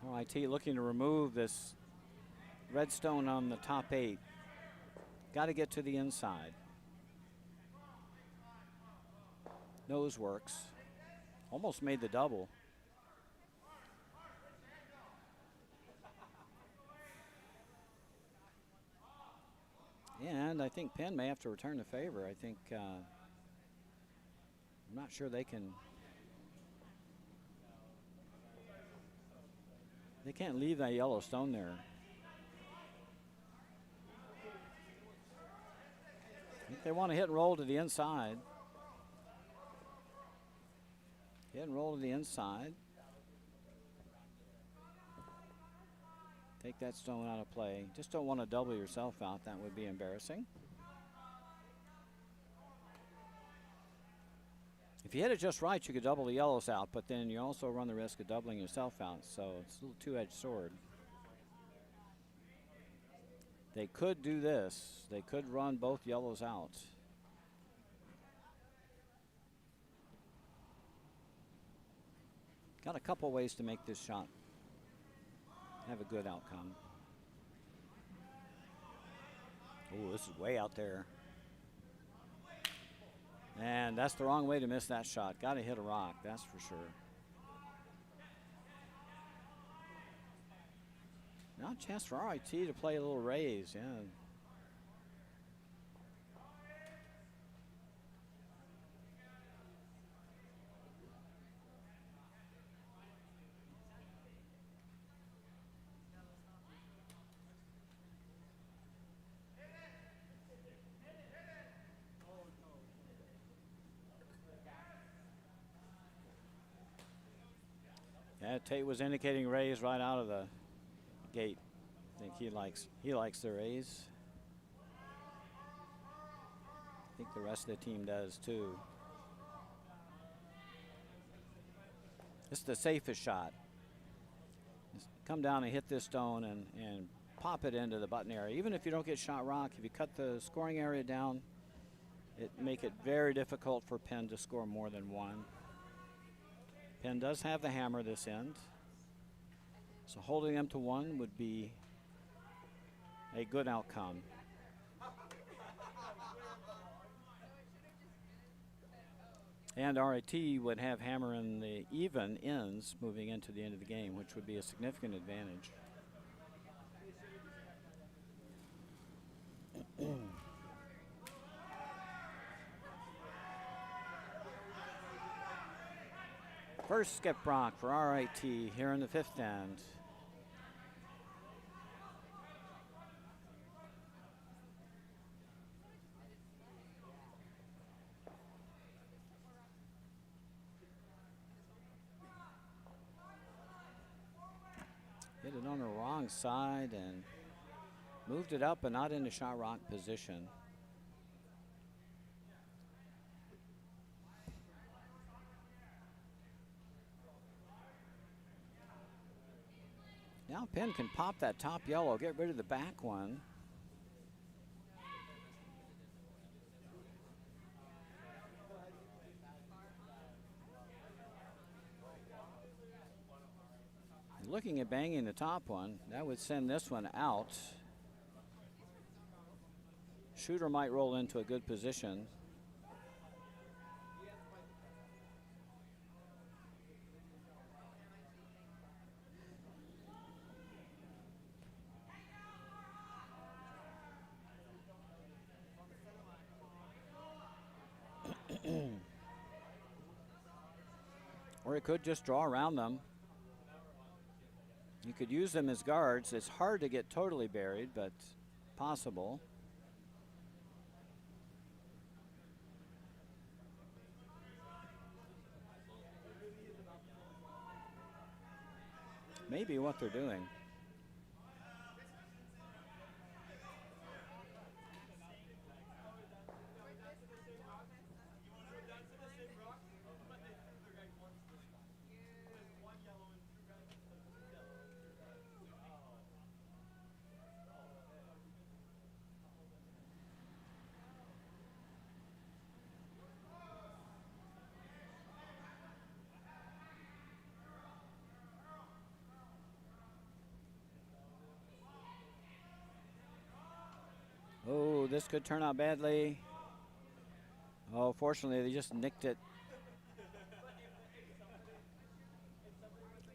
RIT looking to remove this red stone on the top 8. Got to get to the inside. Nose works. Almost made the double. And I think Penn may have to return the favor. I think, I'm not sure they can. They can't leave that yellow stone there. I think they want to hit and roll to the inside. Hit and roll to the inside. Take that stone out of play. Just don't want to double yourself out. That would be embarrassing. If you hit it just right, you could double the yellows out, but then you also run the risk of doubling yourself out, so it's a little two-edged sword. They could do this. They could run both yellows out. Got a couple ways to make this shot have a good outcome. Oh, this is way out there. And that's the wrong way to miss that shot. Got to hit a rock, that's for sure. Now a chance for RIT to play a little raise, yeah. Yeah, Tate was indicating raise right out of the gate. I think he likes the raise. I think the rest of the team does too. This is the safest shot. Just come down and hit this stone and pop it into the button area. Even if you don't get shot rock, if you cut the scoring area down, it make it very difficult for Penn to score more than one. Penn does have the hammer this end, so holding them to one would be a good outcome. And RIT would have hammer in the even ends moving into the end of the game, which would be a significant advantage. First skip rock for RIT here in the fifth end. Hit it on the wrong side and moved it up, but not into shot rock position. Now Penn can pop that top yellow, get rid of the back one. Looking at banging the top one, that would send this one out. Shooter might roll into a good position. Or it could just draw around them. You could use them as guards. It's hard to get totally buried, but possible. Maybe what they're doing. Oh, this could turn out badly. Oh, fortunately, they just nicked it.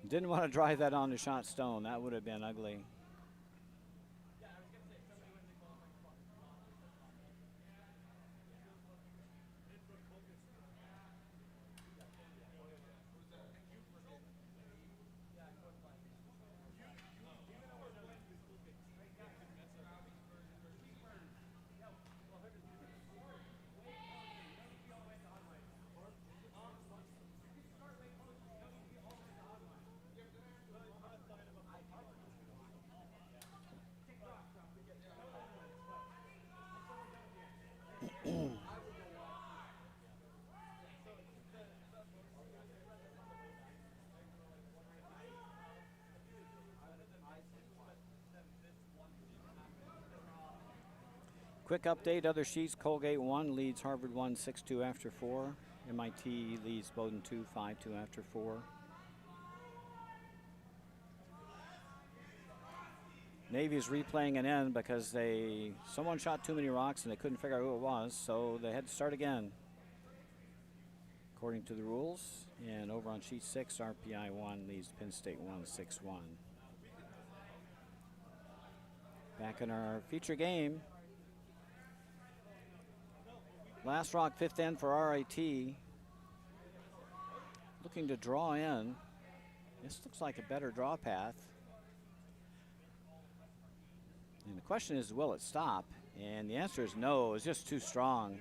Didn't want to drive that on the shot stone. That would have been ugly. Quick update, other sheets, Colgate 1 leads Harvard 1 6-2 after 4. MIT leads Bowdoin 2 5-2 after 4. Navy's replaying an end because someone shot too many rocks and they couldn't figure out who it was, so they had to start again according to the rules. And over on sheet 6, RPI 1 leads Penn State 1 6-1. Back in our feature game, last rock, 5th end for RIT. Looking to draw in. This looks like a better draw path. And the question is, will it stop? And the answer is no, it's just too strong.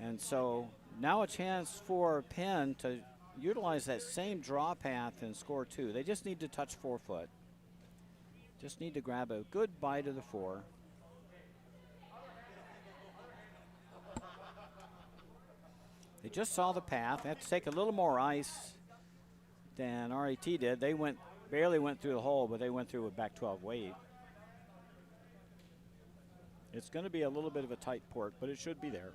And so now a chance for Penn to utilize that same draw path and score 2. They just need to touch 4 foot. Just need to grab a good bite of the 4. They just saw the path. They have to take a little more ice than RIT did. They barely went through the hole, but they went through with back 12 weight. It's going to be a little bit of a tight port, but it should be there.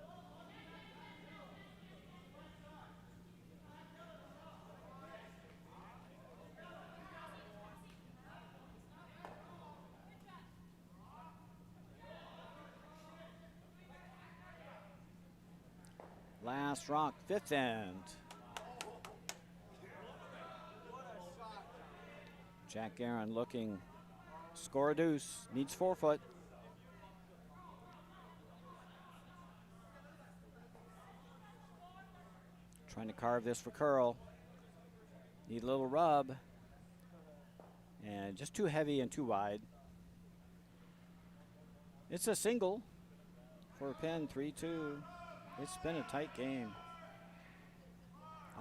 Last rock, 5th end. Jack Aaron looking, score a deuce, needs 4 foot. Trying to carve this for curl. Need a little rub. And just too heavy and too wide. It's a single for Penn, 3-2. It's been a tight game.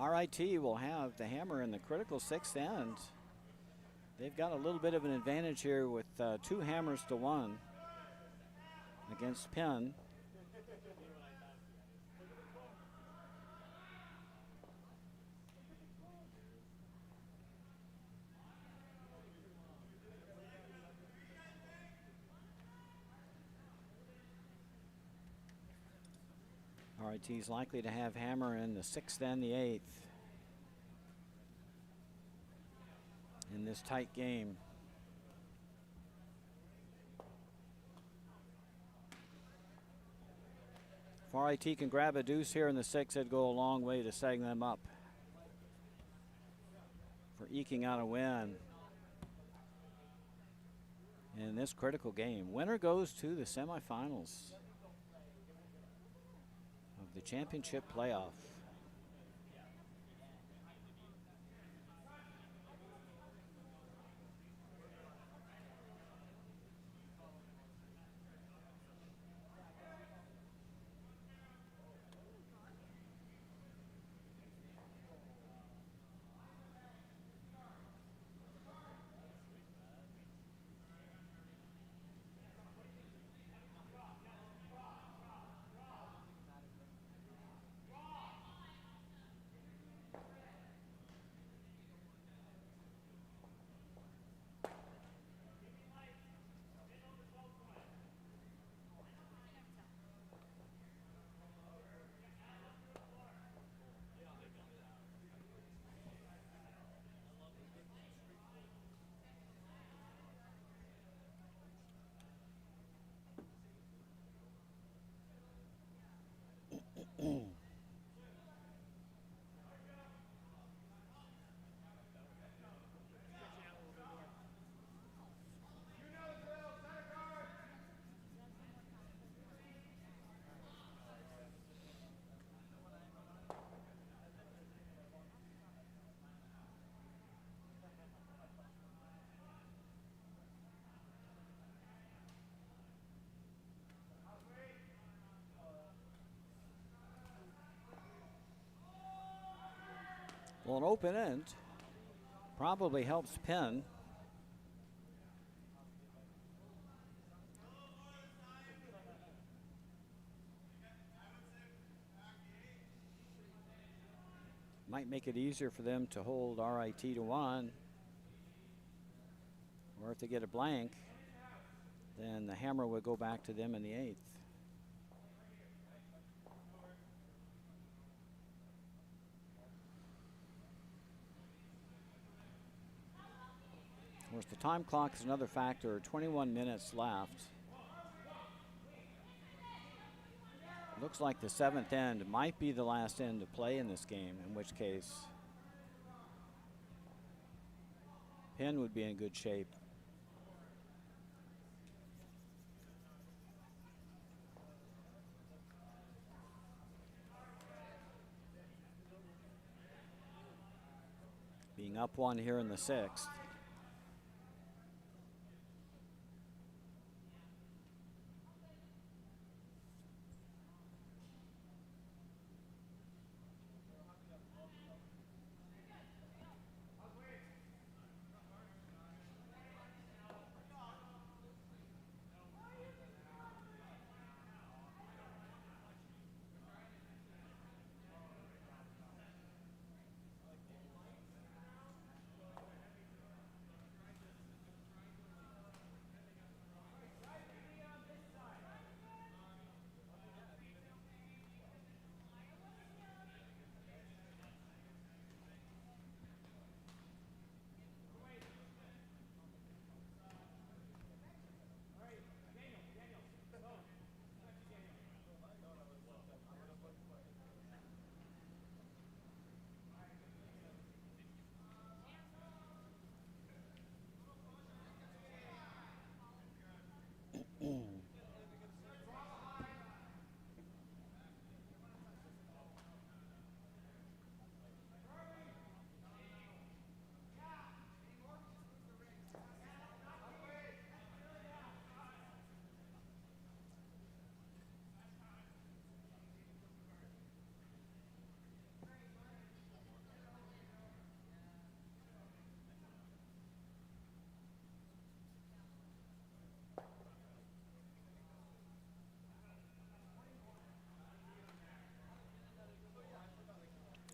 RIT will have the hammer in the critical 6th end. They've got a little bit of an advantage here with 2 hammers to 1 against Penn. RIT's likely to have hammer in the 6th and the 8th in this tight game. If RIT can grab a deuce here in the 6th, it'd go a long way to setting them up for eking out a win in this critical game. Winner goes to the semifinals of the championship playoff. Well, an open end probably helps Penn. Might make it easier for them to hold RIT to 1. Or if they get a blank, then the hammer would go back to them in the 8th. Of course, the time clock is another factor. 21 minutes left. Looks like the 7th end might be the last end to play in this game, in which case Penn would be in good shape. Being up 1 here in the 6th.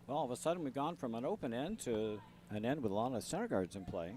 Well, all of a sudden we've gone from an open end to an end with a lot of center guards in play.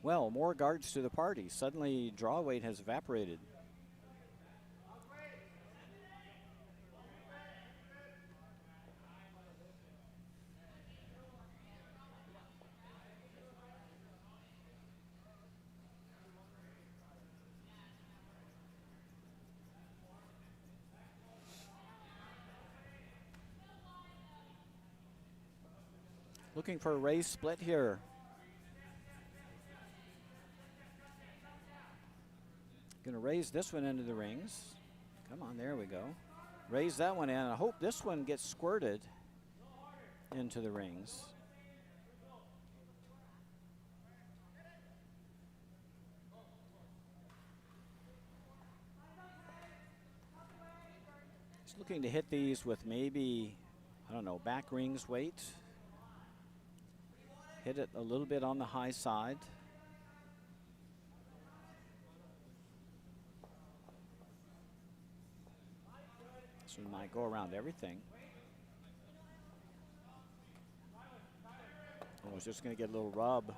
Well, more guards to the party. Suddenly, draw weight has evaporated. Looking for a raise split here. Gonna raise this one into the rings. Come on, there we go. Raise that one in. I hope this one gets squirted into the rings. Just looking to hit these with maybe, I don't know, back rings weight. Hit it a little bit on the high side. This one might go around everything. Oh, it's just going to get a little rub.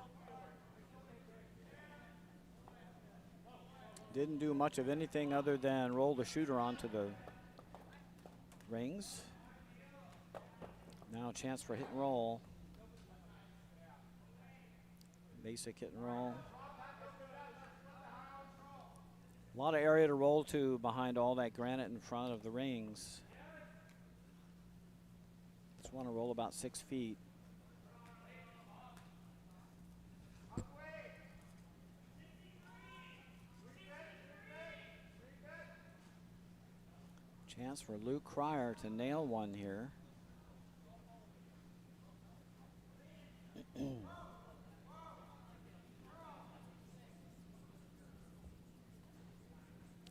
Didn't do much of anything other than roll the shooter onto the rings. Now a chance for hit and roll. Basic hit and roll. A lot of area to roll to behind all that granite in front of the rings. Just want to roll about 6 feet. Chance for Luke Cryer to nail one here.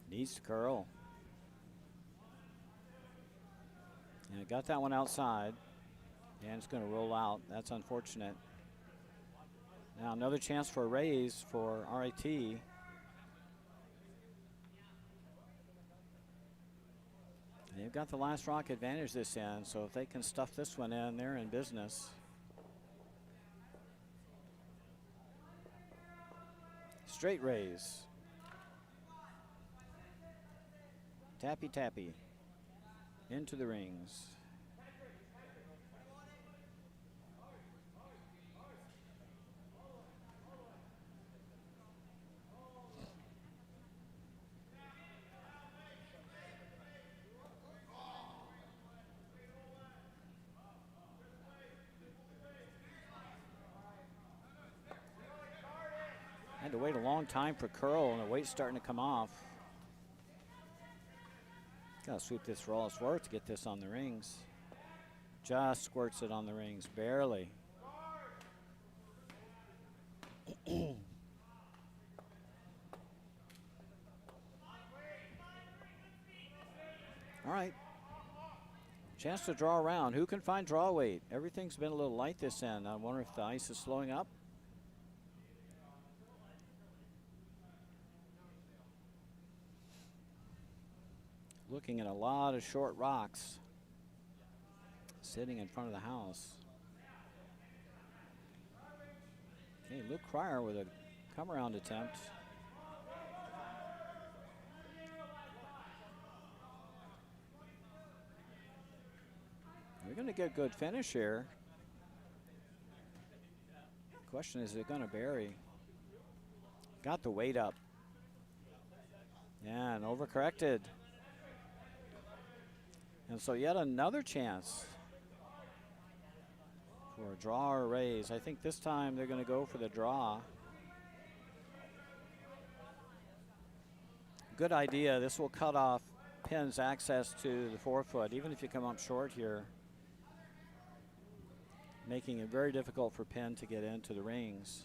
Needs to curl. And it got that one outside. And it's going to roll out. That's unfortunate. Now another chance for a raise for RIT. They've got the last rock advantage this end, so if they can stuff this one in, they're in business. Straight raise. Tappy tappy. Into the rings. Had to wait a long time for curl, and the weight's starting to come off. Gotta sweep this for all it's worth to get this on the rings. Just squirts it on the rings, barely. All right. Chance to draw around. Who can find draw weight? Everything's been a little light this end. I wonder if the ice is slowing up. Looking at a lot of short rocks sitting in front of the house. Okay, Luke Cryer with a come around attempt. We're going to get a good finish here. Question is it going to bury? Got the weight up. Yeah, and overcorrected. And so yet another chance for a draw or a raise. I think this time they're going to go for the draw. Good idea. This will cut off Penn's access to the 4-foot, even if you come up short here, making it very difficult for Penn to get into the rings.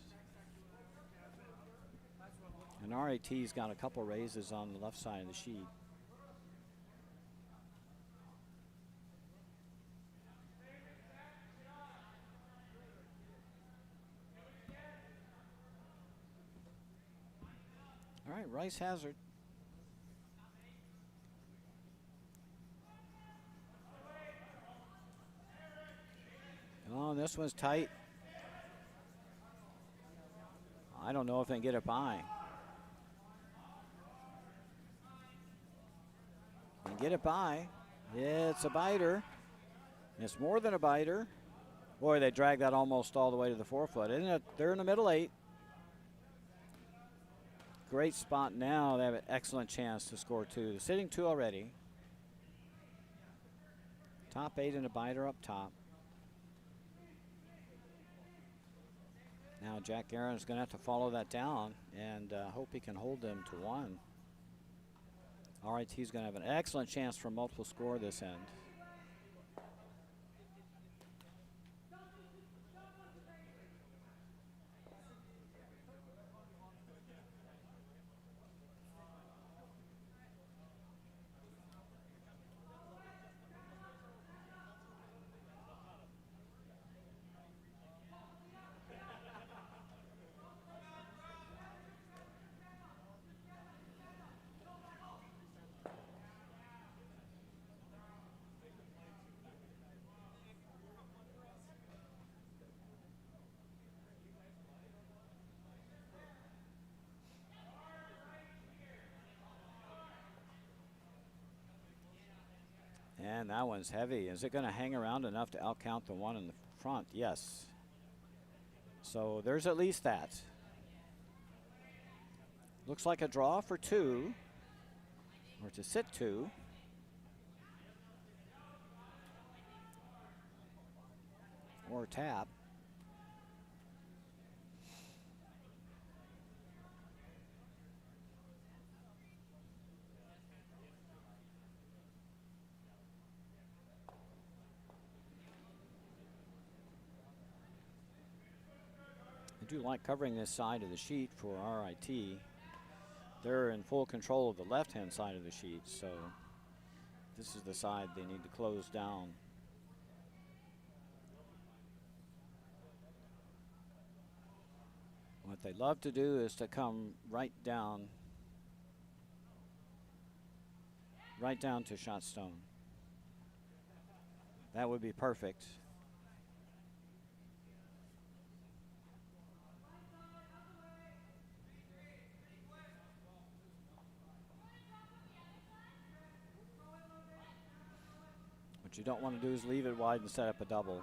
And RIT's got a couple raises on the left side of the sheet. All right, Rice Hazard. Oh, this one's tight. I don't know if they can get it by. And get it by. Yeah, it's a biter. It's more than a biter. Boy, they drag that almost all the way to the 4-foot. Isn't it? They're in the middle 8. Great spot now. They have an excellent chance to score 2. Sitting 2 already. Top 8 and a biter up top. Now Jack Aaron's going to have to follow that down and hope he can hold them to 1. RIT's going to have an excellent chance for multiple score this end. Man, that one's heavy. Is it going to hang around enough to outcount the one in the front? Yes. So there's at least that. Looks like a draw for 2, or to sit 2. Or tap. I do like covering this side of the sheet for RIT. They're in full control of the left-hand side of the sheet, so this is the side they need to close down. What they love to do is to come right down to shot stone. That would be perfect. What you don't want to do is leave it wide and set up a double.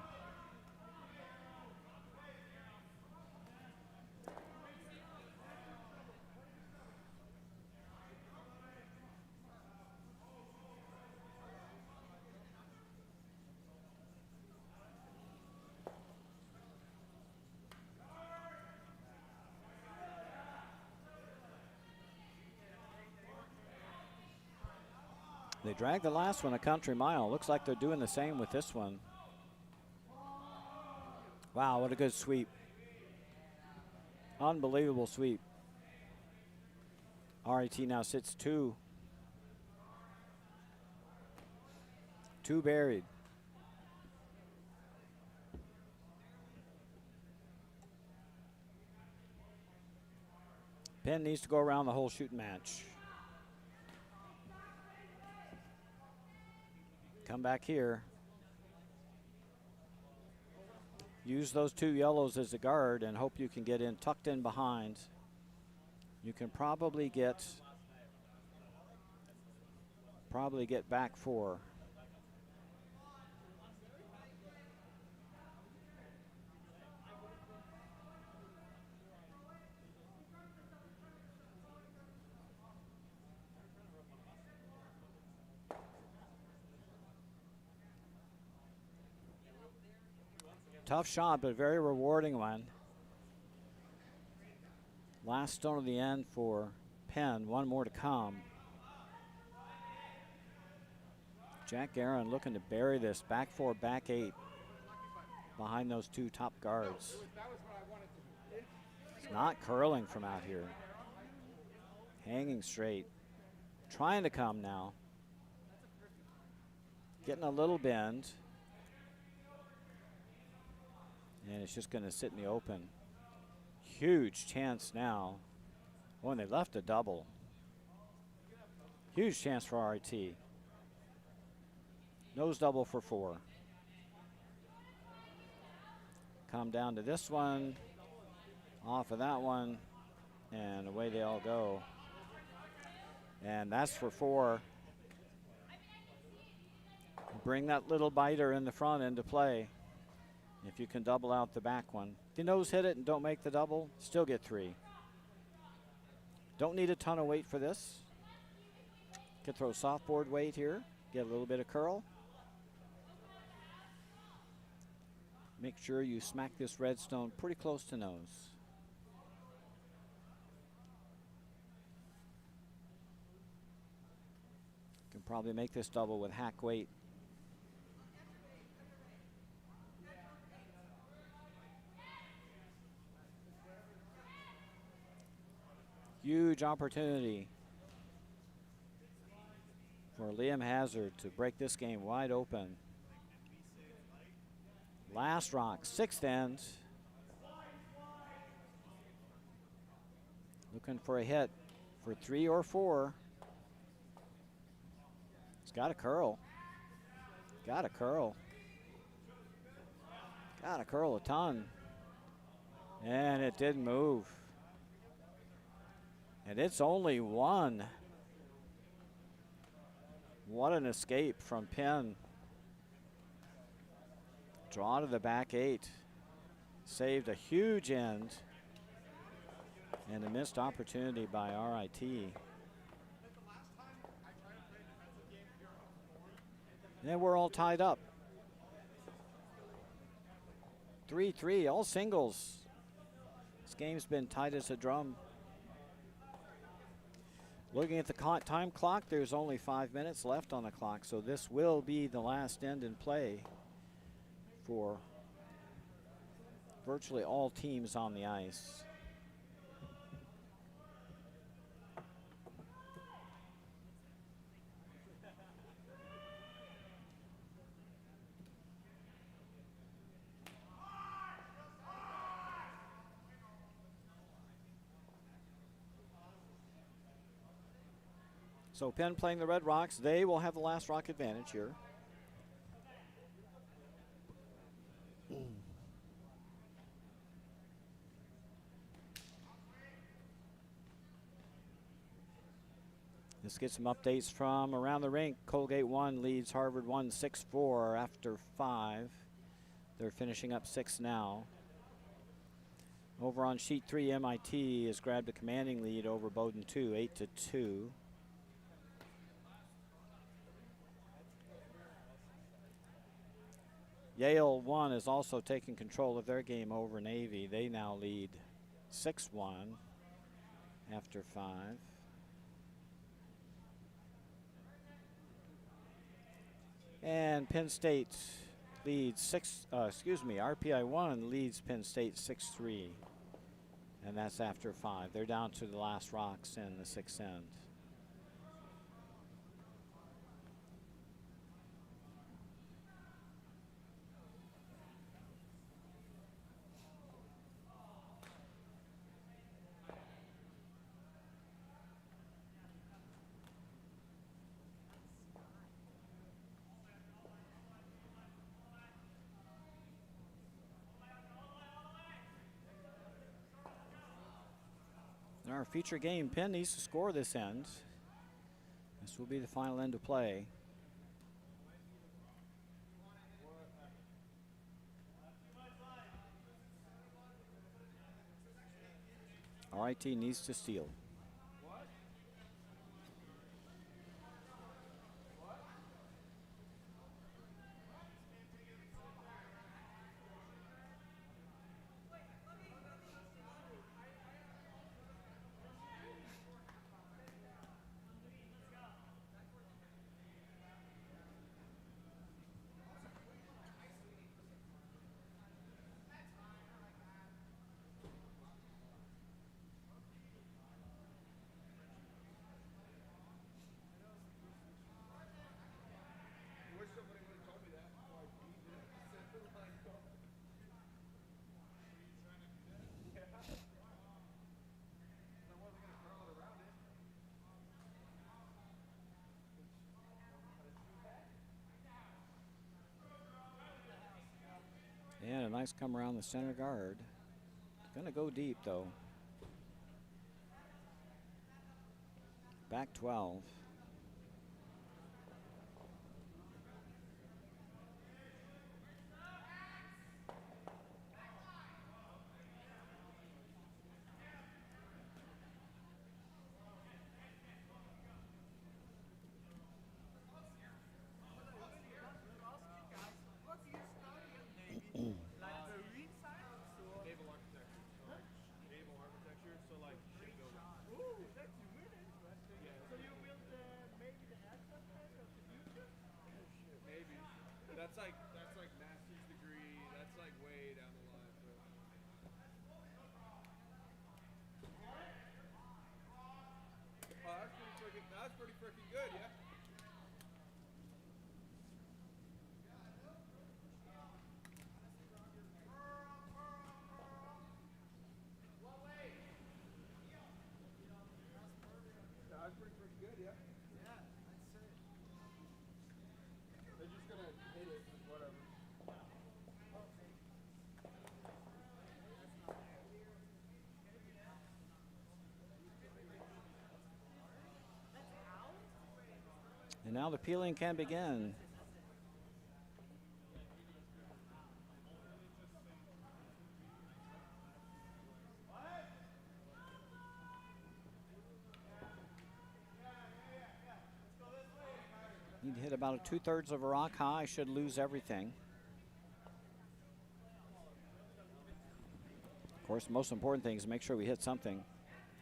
They dragged the last one a country mile. Looks like they're doing the same with this one. Wow, what a good sweep. Unbelievable sweep. RIT now sits 2. 2 buried. Penn needs to go around the whole shooting match. Come back here. Use those 2 yellows as a guard and hope you can get in, tucked in behind. You can probably get back 4. Tough shot, but a very rewarding one. Last stone of the end for Penn. One more to come. Jack Guerin looking to bury this. Back 4, back 8. Behind those 2 top guards. It's not curling from out here. Hanging straight. Trying to come now. Getting a little bend. And it's just going to sit in the open. Huge chance now. Oh, and they left a double. Huge chance for RIT. Nose double for 4. Come down to this one. Off of that one. And away they all go. And that's for 4. Bring that little biter in the front into play. If you can double out the back one. If you nose hit it and don't make the double, still get 3. Don't need a ton of weight for this. Could throw softboard weight here, get a little bit of curl. Make sure you smack this redstone pretty close to nose. Can probably make this double with hack weight. Huge opportunity for Liam Hazard to break this game wide open. Last rock, 6th end. Looking for a hit for 3 or 4. It's got a curl. Got a curl. Got to curl a ton. And it didn't move. And it's only 1. What an escape from Penn. Draw to the back 8. Saved a huge end. And a missed opportunity by RIT. And we're all tied up. 3-3, all singles. This game's been tight as a drum. Looking at the time clock, there's only 5 minutes left on the clock, so this will be the last end in play for virtually all teams on the ice. So Penn playing the Red Rocks. They will have the last rock advantage here. Let's get some updates from around the rink. Colgate 1 leads Harvard 1 6-4 after 5. They're finishing up 6 now. Over on sheet 3, MIT has grabbed a commanding lead over Bowdoin 2, 8-2. Yale 1 is also taking control of their game over Navy. They now lead 6-1 after 5. And Penn State leads RPI 1 leads Penn State 6-3. And that's after 5. They're down to the last rocks in the 6th end. Our feature game, Penn needs to score this end. This will be the final end of play. RIT needs to steal. And a nice come around the center guard. Gonna go deep though. Back 12. That's like master's degree. That's like way down the line. So. Oh, that's pretty freaking good, yeah. That's pretty freaking good, yeah. They're just gonna hit it, whatever. And now the peeling can begin. hit about a 2/3 of a rock high, should lose everything. Of course, the most important thing is to make sure we hit something.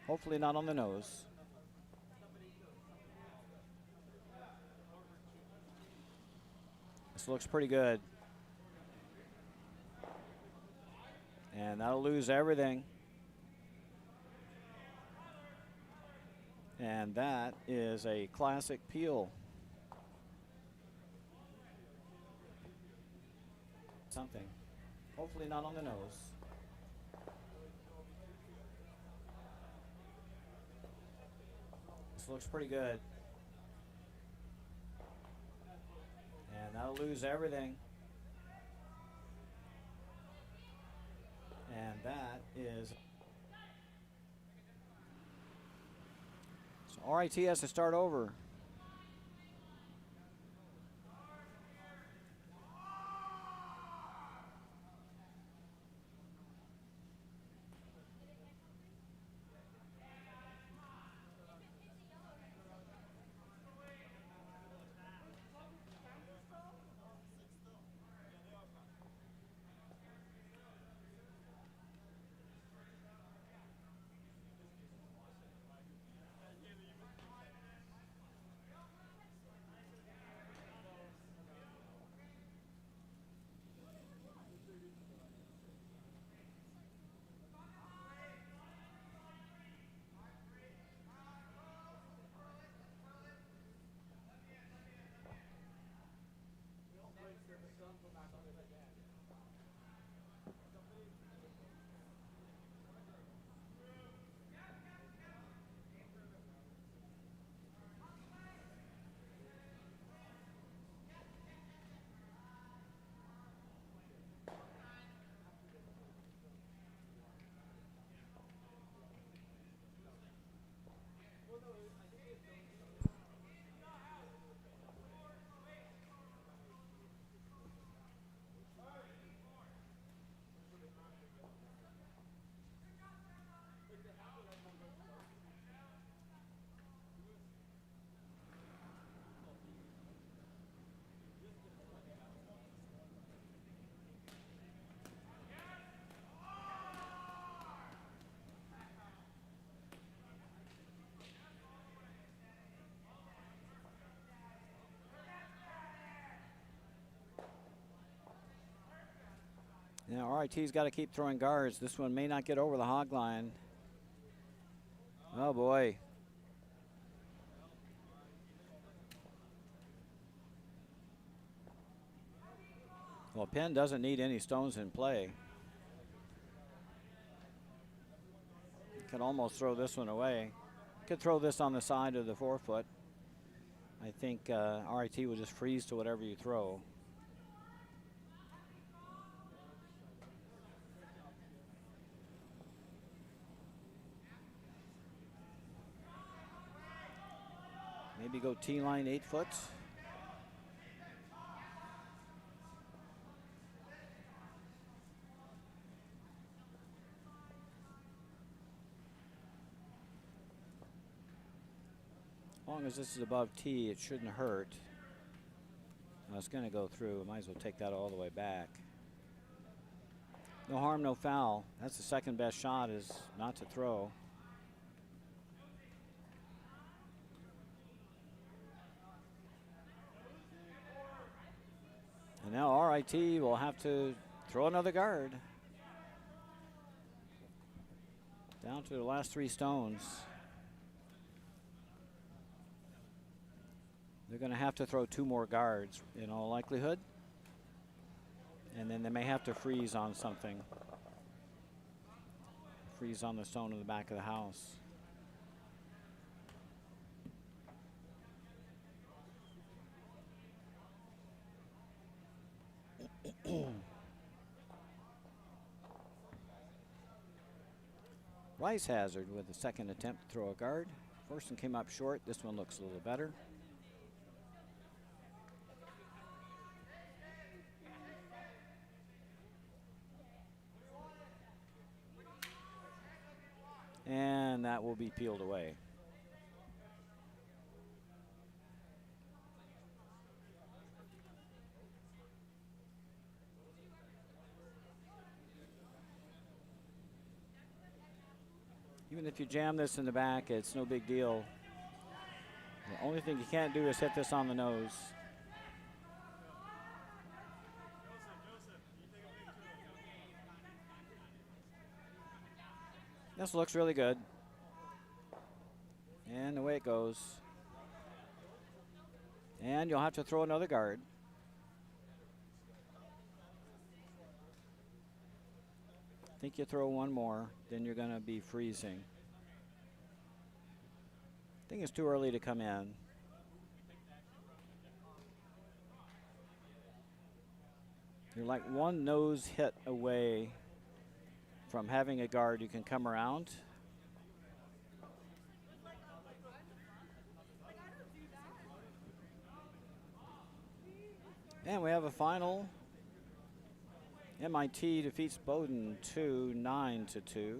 Hopefully not on the nose. This looks pretty good. And that'll lose everything. And that is a classic peel. Something. Hopefully not on the nose. This looks pretty good. And that'll lose everything. And that is... So RIT has to start over. Now RIT's got to keep throwing guards. This one may not get over the hog line. Oh boy. Well, Penn doesn't need any stones in play. Could almost throw this one away. Could throw this on the side of the 4-foot. I think RIT will just freeze to whatever you throw. Maybe go T-line 8 foot. As long as this is above T, it shouldn't hurt. It's going to go through. Might as well take that all the way back. No harm, no foul. That's the second best shot, is not to throw. And now RIT will have to throw another guard. Down to the last 3 stones. They're going to have to throw 2 more guards in all likelihood. And then they may have to freeze on something. Freeze on the stone in the back of the house. Rice Hazard with a second attempt to throw a guard. First one came up short. This one looks a little better. And that will be peeled away. Even if you jam this in the back, it's no big deal. The only thing you can't do is hit this on the nose. This looks really good. And away it goes. And you'll have to throw another guard. I think you throw one more, then you're going to be freezing. I think it's too early to come in. You're like one nose hit away from having a guard you can come around. And we have a final. MIT defeats Bowdoin 9-2.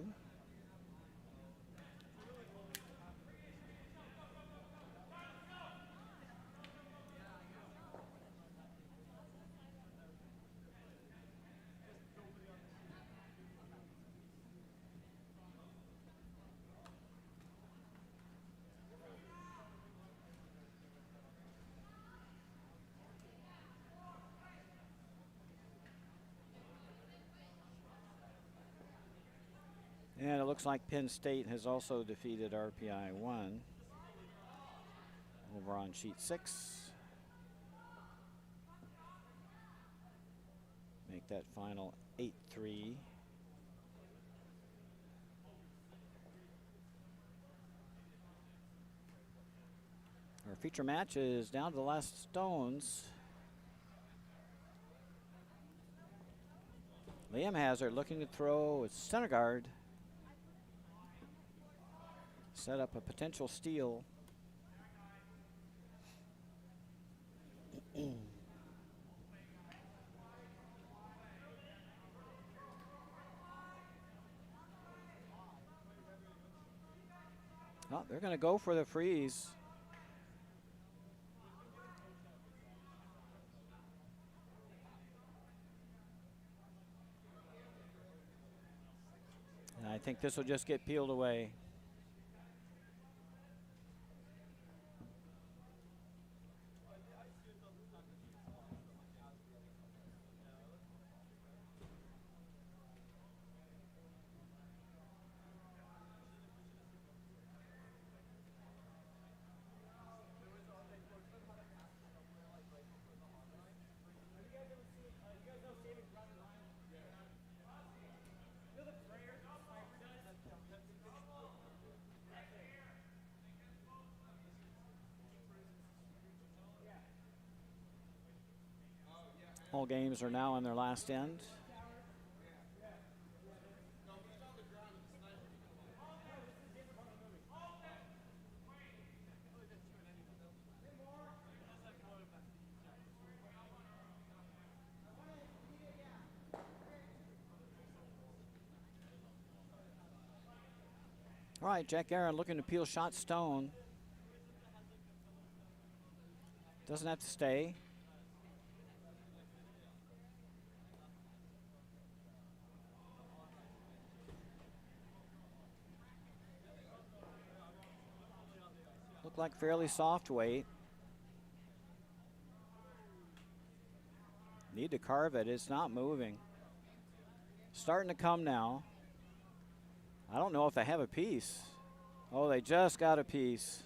And it looks like Penn State has also defeated RPI 1 over on sheet 6. Make that final 8-3. Our feature match is down to the last stones. Liam Hazard looking to throw with center guard. Set up a potential steal. Oh, they're going to go for the freeze. And I think this will just get peeled away. All games are now on their last end. All right, Jack Aaron looking to peel shot stone. Doesn't have to stay. Look like fairly soft weight. Need to carve it. It's not moving. Starting to come now. I don't know if they have a piece. Oh, they just got a piece.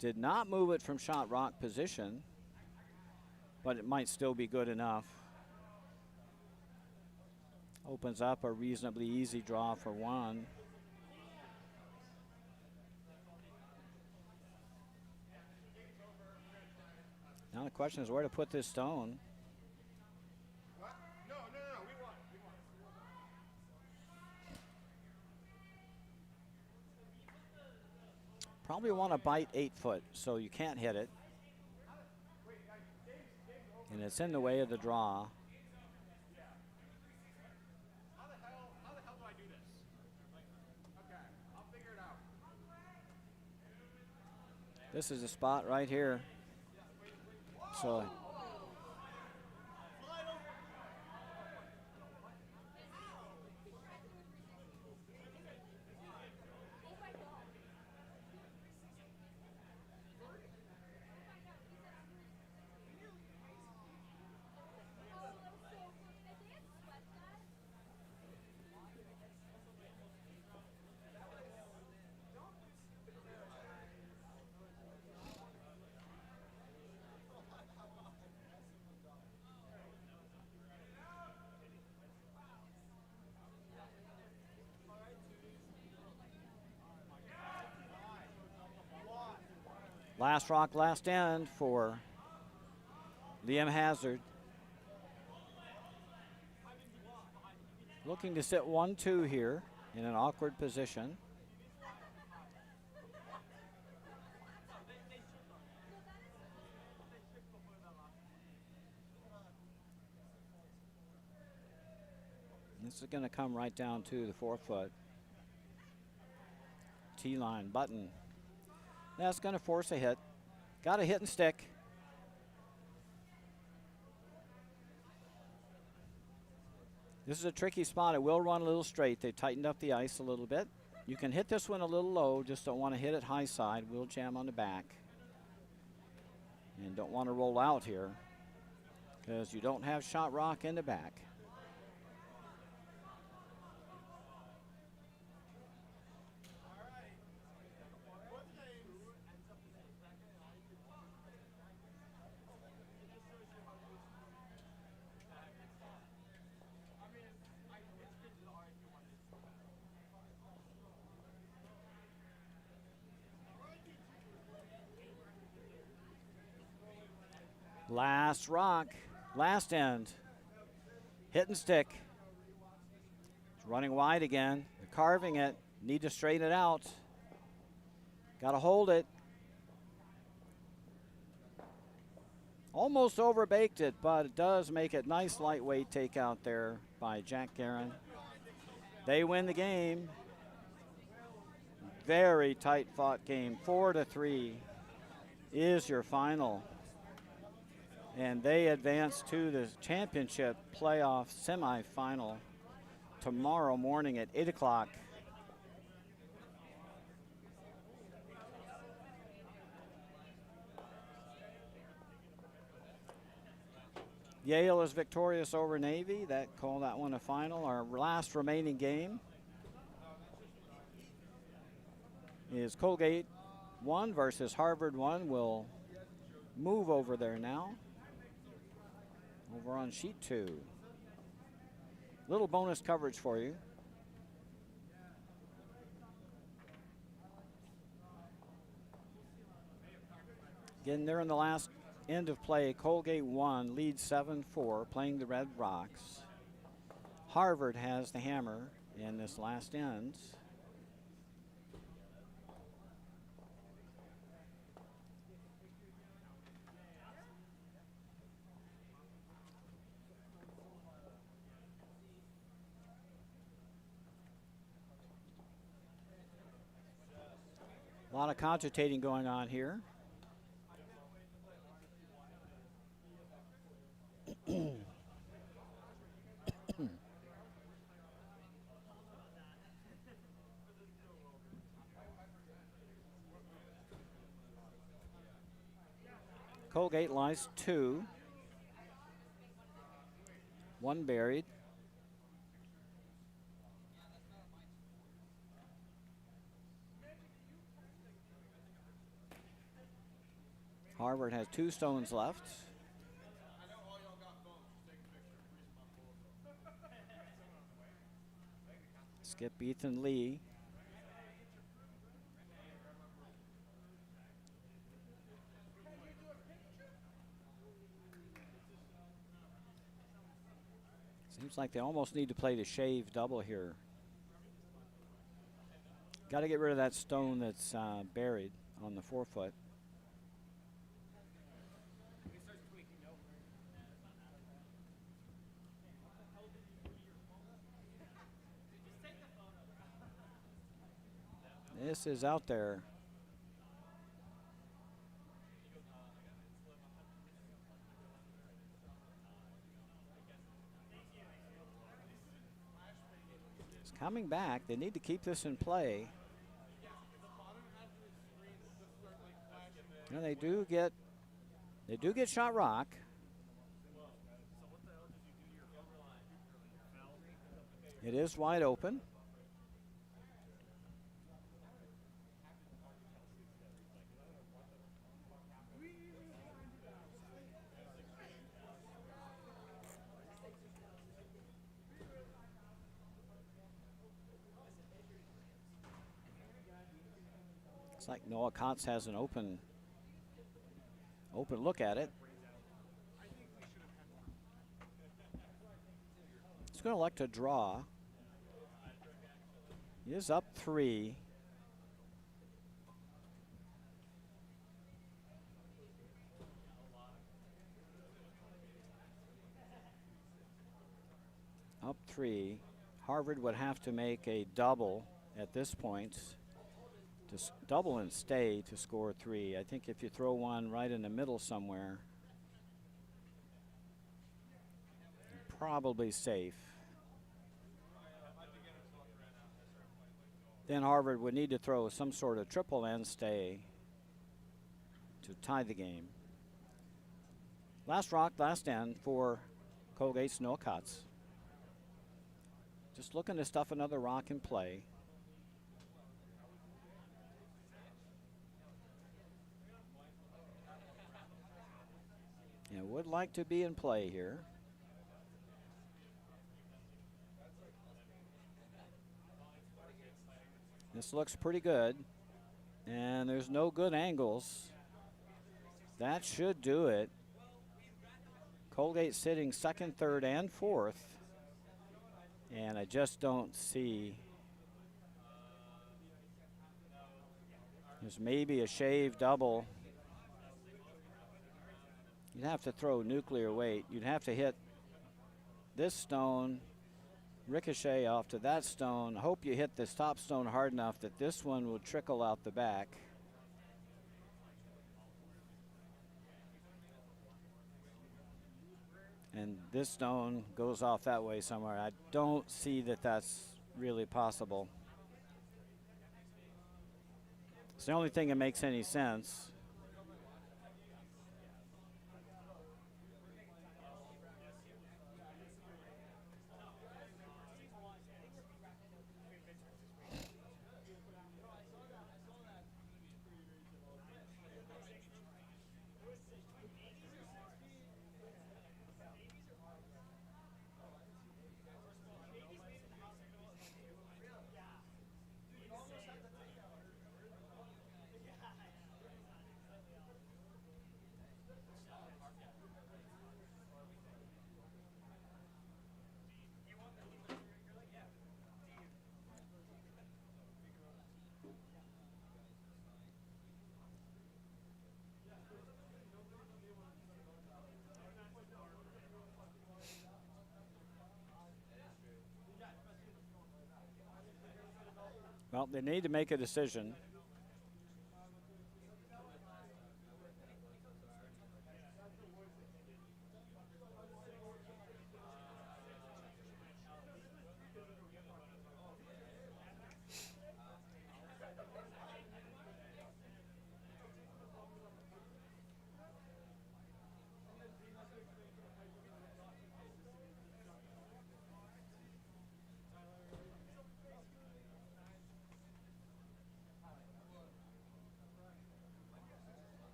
Did not move it from shot rock position, but it might still be good enough. Opens up a reasonably easy draw for one. Now the question is where to put this stone. What? No, we won. Probably want to bite 8 foot so you can't hit it. And it's in the way of the draw. How the hell do I do this? Okay, I'll figure it out. This is the spot right here. So Last rock, last end for Liam Hazard. Looking to sit 1-2 here in an awkward position. This is going to come right down to the 4-foot. T-line button. That's going to force a hit. Got a hit and stick. This is a tricky spot. It will run a little straight. They tightened up the ice a little bit. You can hit this one a little low. Just don't want to hit it high side. We'll jam on the back. And don't want to roll out here because you don't have shot rock in the back. Last rock, last end. Hit and stick. It's running wide again. They're carving it. Need to straighten it out. Got to hold it. Almost overbaked it, but it does make it nice lightweight takeout there by Jack Guerin. They win the game. Very tight fought game. 4-3 is your final. And they advance to the championship playoff semifinal tomorrow morning at 8 o'clock. Yale is victorious over Navy. Call that one a final. Our last remaining game is Colgate 1 versus Harvard 1. We'll move over there now. Over on sheet 2. Little bonus coverage for you. Again, they're in the last end of play. Colgate 1 leads 7-4, playing the Red Rocks. Harvard has the hammer in this last end. A lot of cogitating going on here. Colgate lies 2. 1 buried. Harvard has 2 stones left. Skip Ethan Lee. Seems like they almost need to play the shave double here. Got to get rid of that stone that's buried on the 4-foot. This is out there. It's coming back. They need to keep this in play. And they do get shot rock. It is wide open. Looks like Noah Kotz has an open Open look at it. He's going to elect to draw. He is up 3. Up 3. Harvard would have to make a double at this point, to double and stay to score 3. I think if you throw one right in the middle somewhere, you're probably safe. Then Harvard would need to throw some sort of triple and stay to tie the game. Last rock, last end for Colgate's no cuts. Just looking to stuff another rock in play. Yeah, would like to be in play here. This looks pretty good, and there's no good angles. That should do it. Colgate sitting second, third, and fourth, and I just don't see. There's maybe a shave double. You'd have to throw nuclear weight. You'd have to hit this stone, ricochet off to that stone. Hope you hit this top stone hard enough that this one will trickle out the back. And this stone goes off that way somewhere. I don't see that that's really possible. It's the only thing that makes any sense. Well, they need to make a decision.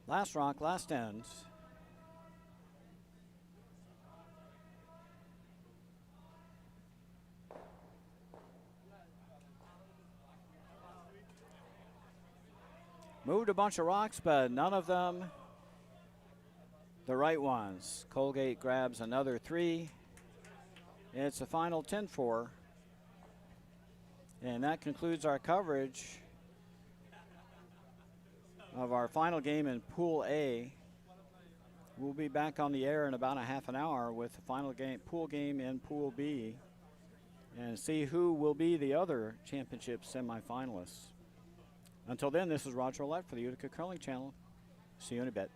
Last rock, last end. Moved a bunch of rocks, but none of them the right ones. Colgate grabs another 3. It's a final 10-4. And that concludes our coverage of our final game in Pool A. We'll be back on the air in about a half an hour with the final game, pool game in Pool B, and see who will be the other championship semifinalists. Until then, this is Roger Roulette for the Utica Curling Channel. See you in a bit.